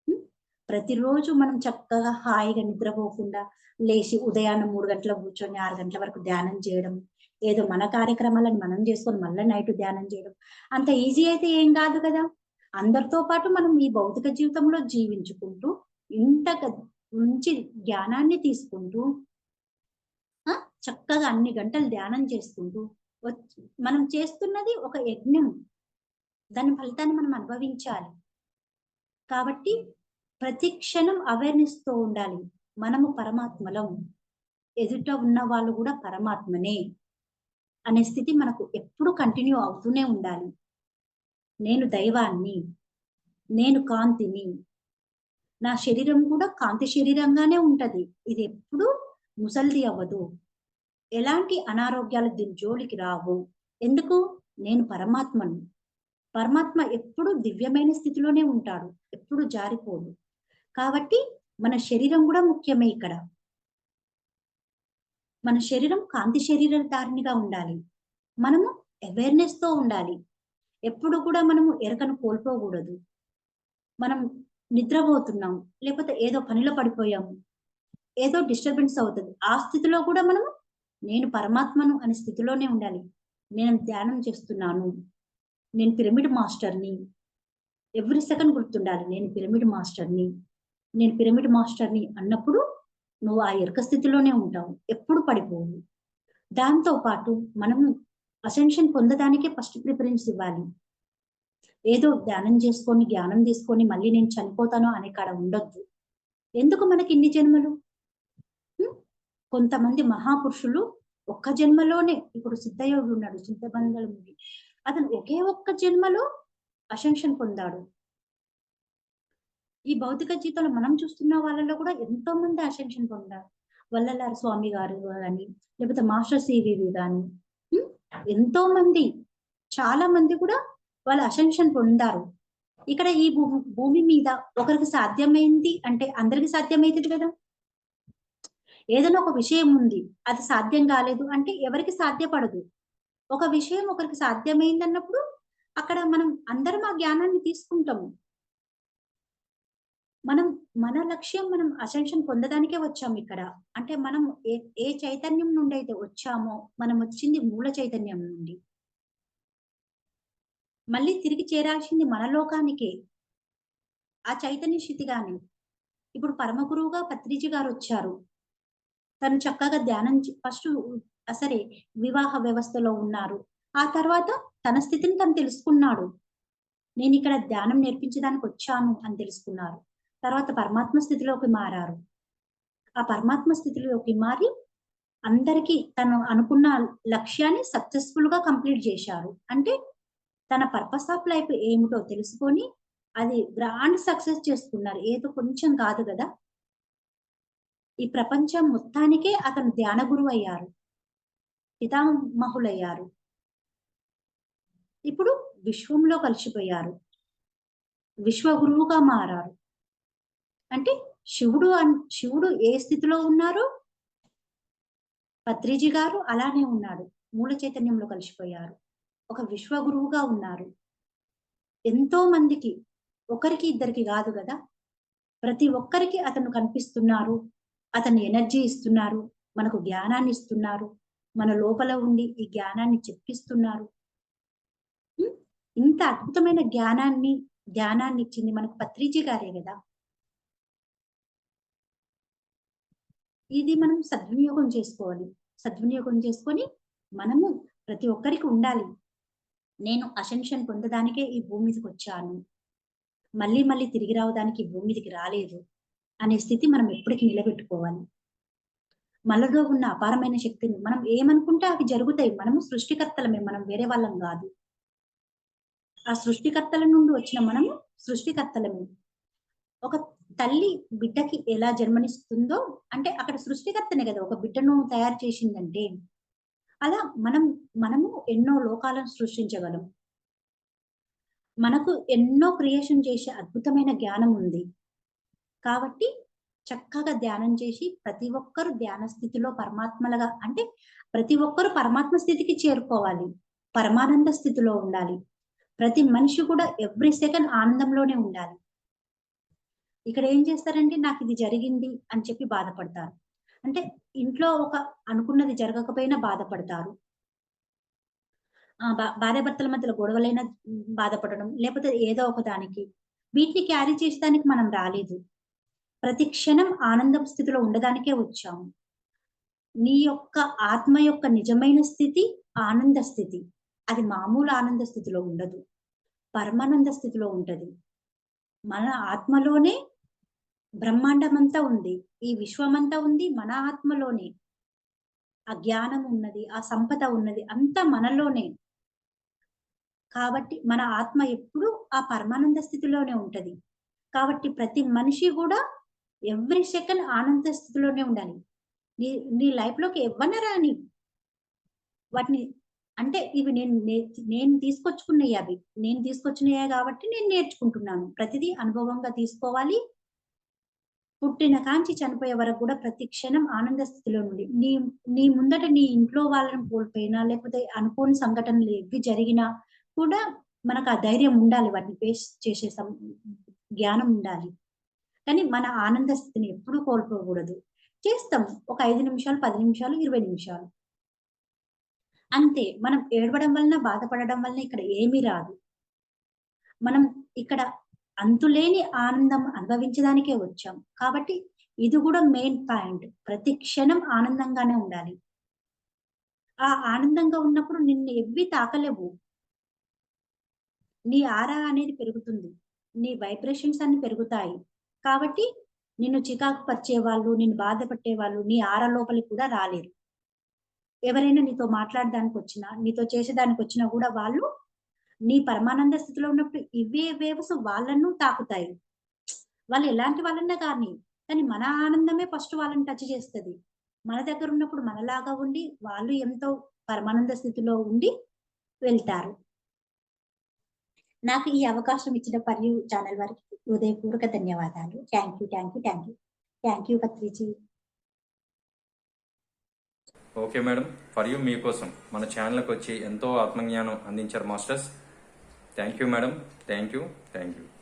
Speaker 2: హ్మ్. ప్రతిరోజు మనం చక్కగా హాయిగా నిద్రపోకుండా లేసి ఉదయాన్నే 3 గంటలకు కూర్చొని 6 గంటల వరకు ధ్యానం చేయడం. ఏదో మన కార్యక్రమాలను మనం చేసుకొని మళ్ళా నైట్ ధ్యానం చేయడం. అంత ఈజీ అయితే ఏం కాదు కదా! అందరితో పాటు మనం ఈ భౌతిక జీవితంలో జీవించుకుంటూ ఇంత మంచి జ్ఞానాన్ని తీసుకుంటూ ఆ! చక్కగా అన్ని గంటలు ధ్యానం చేసుకుంటూ మనం చేస్తున్నది ఒక యజ్ఞం. దాని ఫలితాన్ని మనం అనుభవించాలి. కాబట్టి ప్రతి క్షణం అవేర్‌నెస్‌తో ఉండాలి. మనము పరమాత్మలం. ఎదుట ఉన్న వాళ్ళు గూడా పరమాత్మనే అనే స్థితి మనకు ఎప్పుడు కంటిన్యూ అవుతూనే ఉండాలి. నేను దైవాన్ని, నేను కాంతిని, నా శరీరం కూడా కాంతి శరీరంగానే ఉంటది. ఇది ఎప్పుడు ముసల్ది అవ్వదు. ఎలాంటి అనారోగ్యాలు దీని జోలికి రావు. ఎందుకు? నేను పరమాత్మను. పరమాత్మ ఎప్పుడు దివ్యమైన స్థితిలోనే ఉంటాడు. ఎప్పుడు జారిపోడు. కాబట్టి మన శరీరం గూడా ముఖ్యమే ఇక్కడ. మన శరీరం కాంతి శరీరధారిణిగా ఉండాలి. మనము అవేర్‌నెస్‌తో ఉండాలి. ఎప్పుడు కూడా మనము ఎరకను కోల్పోకూడదు. మనం నిద్రపోతున్నాం. లేకపోతే ఏదో పనిలో పడిపోయాము. ఏదో డిస్టర్బెన్స్ అవుతది. ఆ స్థితిలో కూడా మనము నేను పరమాత్మను అనే స్థితిలోనే ఉండాలి. నేను ధ్యానం చేస్తున్నాను. నేను పిరమిడ్ మాస్టర్‌ని. ఎవ్రి సెకండ్ గుర్తుండాలి. నేను పిరమిడ్ మాస్టర్‌ని. నేను పిరమిడ్ మాస్టర్‌ని అన్నప్పుడు నువ్వు ఆ ఎరుక స్థితిలోనే ఉంటావు. ఎప్పుడు పడిపోవు. దాంతో పాటు మనము అసెన్షన్ పొందడానికే ఫస్ట్ ప్రిఫరెన్స్ ఇవ్వాలి. ఏదో ధ్యానం చేసుకొని, జ్ఞానం తీసుకొని మళ్ళీ నేను చనిపోతాను అనే కాడ ఉండొద్దు. ఎందుకు మనకి ఇన్ని జన్మలు? హ్మ్. కొంతమంది మహాపురుషులు ఒక్క జన్మలోనే ఇప్పుడు సిద్ధయోగి ఉన్నాడు. సిద్ధబంధలు ముని. అతను ఒకే ఒక్క జన్మలో అసెన్షన్ పొందాడు. ఈ భౌతిక జీవితంలో మనం చూస్తున్న వాళ్ళలో కూడా ఎంతో మంది అసెన్షన్ పొందారు. వల్లలారి స్వామి గారు గాని, లేకపోతే మాస్టర్ సివివి గాని, హ్మ్. ఎంతో మంది, చాలా మంది కూడా వాళ్ళు అసెన్షన్ పొందారు. ఇక్కడ ఈ భూమి మీద ఒకరికి సాధ్యమైంది అంటే అందరికి సాధ్యమైతది కదా! ఏదైనా ఒక విషయం ఉంది. అది సాధ్యం కాలేదు అంటే ఎవరికీ సాధ్యపడదు. ఒక విషయం ఒకరికి సాధ్యమైందన్నప్పుడు అక్కడ మనం అందరం ఆ జ్ఞానాన్ని తీసుకుంటాము. మనం మన లక్ష్యం మనం అసెన్షన్ పొందడానికే వచ్చామిక్కడ. అంటే మనం ఏ ఏ చైతన్యం నుండైతే వచ్చామో, మనం వచ్చింది మూల చైతన్యం నుండి. మళ్ళీ తిరిగి చేరాల్సింది మన లోకానికే. ఆ చైతన్య స్థితిగానే. ఇప్పుడు పరమ గురువుగా పత్రిజీ గారొచ్చారు. తను చక్కగా ధ్యానం ఫస్టు సరే వివాహ వ్యవస్థలో ఉన్నారు. ఆ తర్వాత తన స్థితిని తను తెలుసుకున్నాడు. నేనిక్కడ ధ్యానం నేర్పించడానికొచ్చాను అని తెలుసుకున్నారు. తర్వాత పరమాత్మ స్థితిలోకి మారారు. ఆ పరమాత్మ స్థితిలోకి మారి అందరికీ తను అనుకున్న లక్ష్యాన్ని సక్సెస్‌ఫుల్‌గా కంప్లీట్ జేశారు. అంటే తన పర్పస్ ఆఫ్ లైఫ్ ఏమిటో తెలుసుకొని అది గ్రాండ్ సక్సెస్ చేసుకున్నారు. ఏదో కొంచెం కాదు గదా! ఈ ప్రపంచం మొత్తానికే అతను ధ్యాన గురువయ్యారు. పితామహులయ్యారు. ఇప్పుడు విశ్వంలో కలిసిపోయారు. విశ్వగురువుగా మారారు. అంటే శివుడు ఏ స్థితిలో ఉన్నారో పత్రిజీ గారు అలానే ఉన్నాడు. మూల చైతన్యంలో కలిసిపోయారు. ఒక విశ్వగురువుగా ఉన్నారు. ఎంతో మందికి ఒకరికి ఇద్దరికి గాదు గదా! ప్రతి ఒక్కరికి అతను కనిపిస్తున్నారు. అతను ఎనర్జీ ఇస్తున్నారు. మనకు జ్ఞానాన్ని ఇస్తున్నారు. మన లోపల ఉండి ఈ జ్ఞానాన్ని చెప్పిస్తున్నారు. హ్మ్. ఇంత అద్భుతమైన జ్ఞానాన్ని, ధ్యానాన్ని ఇచ్చింది మనకు పత్రిజీ గారే గదా! ఇది మనం సద్వినియోగం చేసుకోవాలి. సద్వినియోగం చేసుకొని మనము ప్రతి ఒక్కరికి ఉండాలి. నేను అసెన్షన్ పొందడానికే ఈ భూమి మీదకొచ్చాను. మళ్ళీ మళ్ళీ తిరిగి రావడానికి ఈ భూమి మీదకి రాలేదు అనే స్థితి మనం ఎప్పటికి నిలబెట్టుకోవాలి. మనలో ఉన్న అపారమైన శక్తిని మనం ఏమనుకుంటే అవి జరుగుతాయి. మనము సృష్టికర్తలమే. మనం వేరే వాళ్ళం గాదు. ఆ సృష్టికర్తల నుండి వచ్చిన మనము సృష్టికర్తలమే. ఒక తల్లి బిడ్డకి ఎలా జన్మనిస్తుందో అంటే అక్కడ సృష్టికర్తనే గదా! ఒక బిడ్డను తయారు చేసిందంటే, అలా మనము ఎన్నో లోకాలను సృష్టించగలం. మనకు ఎన్నో క్రియేషన్ చేసే అద్భుతమైన జ్ఞానం ఉంది. కాబట్టి చక్కగా ధ్యానం చేసి ప్రతి ఒక్కరు ధ్యాన స్థితిలో పరమాత్మలుగా అంటే ప్రతి ఒక్కరు పరమాత్మ స్థితికి చేరుకోవాలి. పరమానంద స్థితిలో ఉండాలి. ప్రతి మనిషి కూడా ఎవ్రీ సెకండ్ ఆనందంలోనే ఉండాలి. ఇక్కడ ఏం చేస్తారంటే నాకిది జరిగింది అని చెప్పి బాధపడతారు. అంటే ఇంట్లో ఒక అనుకున్నది జరగకపోయినా బాధపడతారు. భార్యాభర్తల మధ్యలో గొడవలైనా బాధపడడం, లేపోతే ఏదో ఒక దానికి. వీటిని క్యారీ చేసేదానికి మనం రాలేదు. ప్రతి క్షణం ఆనందం స్థితిలో ఉండడానికే వచ్చాము. నీ యొక్క ఆత్మ యొక్క నిజమైన స్థితి ఆనంద స్థితి. అది మామూలు ఆనంద స్థితిలో ఉండదు. పరమానంద స్థితిలో ఉంటది. మన ఆత్మలోనే బ్రహ్మాండమంతా ఉంది. ఈ విశ్వమంతా ఉంది మన ఆత్మలోనే. ఆ జ్ఞానం ఉన్నది. ఆ సంపద ఉన్నది. అంతా మనలోనే. కాబట్టి మన ఆత్మ ఎప్పుడూ ఆ పరమానంద స్థితిలోనే ఉంటది. కాబట్టి ప్రతి మనిషి గూడా ఎవ్రీ సెకండ్ ఆనంద స్థితిలోనే ఉండాలి. నీ నీ లైఫ్‌లోకి ఎవ్వన్నా రాని. వాటిని అంటే ఇవి నేను తీసుకొచ్చుకున్నయి అవి. నేను తీసుకొచ్చినయే గాబట్టి నేను నేర్చుకుంటున్నాను. ప్రతిదీ అనుభవంగా తీసుకోవాలి. పుట్టిన కాంచి చనిపోయే వరకు గూడా ప్రతి క్షణం ఆనంద స్థితిలో నుండి నీ నీ ముందట నీ ఇంట్లో వాళ్ళని కోల్పోయినా, లేకపోతే అనుకోని సంఘటనలు ఎవ్వి జరిగినా కూడా మనకు ఆ ధైర్యం ఉండాలి. వాటిని ఫేస్ చేసే జ్ఞానం ఉండాలి. కానీ మన ఆనంద స్థితిని ఎప్పుడూ కోల్పోకూడదు. చేస్తాం. ఒక 5 నిమిషాలు, 10 నిమిషాలు, 20 నిమిషాలు. అంతే. మనం ఏడవడం వలన, బాధపడడం వలన ఇక్కడ ఏమీ రాదు. మనం ఇక్కడ అంతులేని ఆనందం అనుభవించడానికే వచ్చాం. కాబట్టి ఇది కూడా మెయిన్ పాయింట్. ప్రతి క్షణం ఆనందంగానే ఉండాలి. ఆ ఆనందంగా ఉన్నప్పుడు నిన్ను ఎవ్వి తాకలేవు. నీ ఆరా అనేది పెరుగుతుంది. నీ వైబ్రేషన్స్ అన్ని పెరుగుతాయి. కాబట్టి నిన్ను చికాకు పరిచేవాళ్ళు, నిన్ను బాధపెట్టేవాళ్ళు నీ ఆరా లోపలికి కూడా రాలేరు. ఎవరైనా నీతో మాట్లాడడానికొచ్చినా, నీతో చేసేదానికొచ్చినా గూడా వాళ్ళు నీ పరమానంద స్థితిలో ఉన్నప్పుడు ఇవే వేవ్స్ వాళ్ళను తాకుతాయి. వాళ్ళు ఎలాంటి వాళ్ళన్నా గాని, కానీ మన ఆనందమే ఫస్ట్ వాళ్ళని టచ్ చేస్తది. మన దగ్గరున్నప్పుడు మనలాగా ఉండి, వాళ్ళు ఎంతో పరమానంద స్థితిలో ఉండి వెళ్తారు. నాకు ఈ అవకాశం ఇచ్చిన ఛానల్ వారికి హృదయపూర్వక ధన్యవాదాలు. Thank you. Thank you. Thank you. Thank you Patriji.
Speaker 1: Okay madam, for you మీకోసం మన ఛానల్కి వచ్చి ఎంతో ఆత్మజ్ఞానం అందించారు masters. Thank you madam. Thank you. Thank you.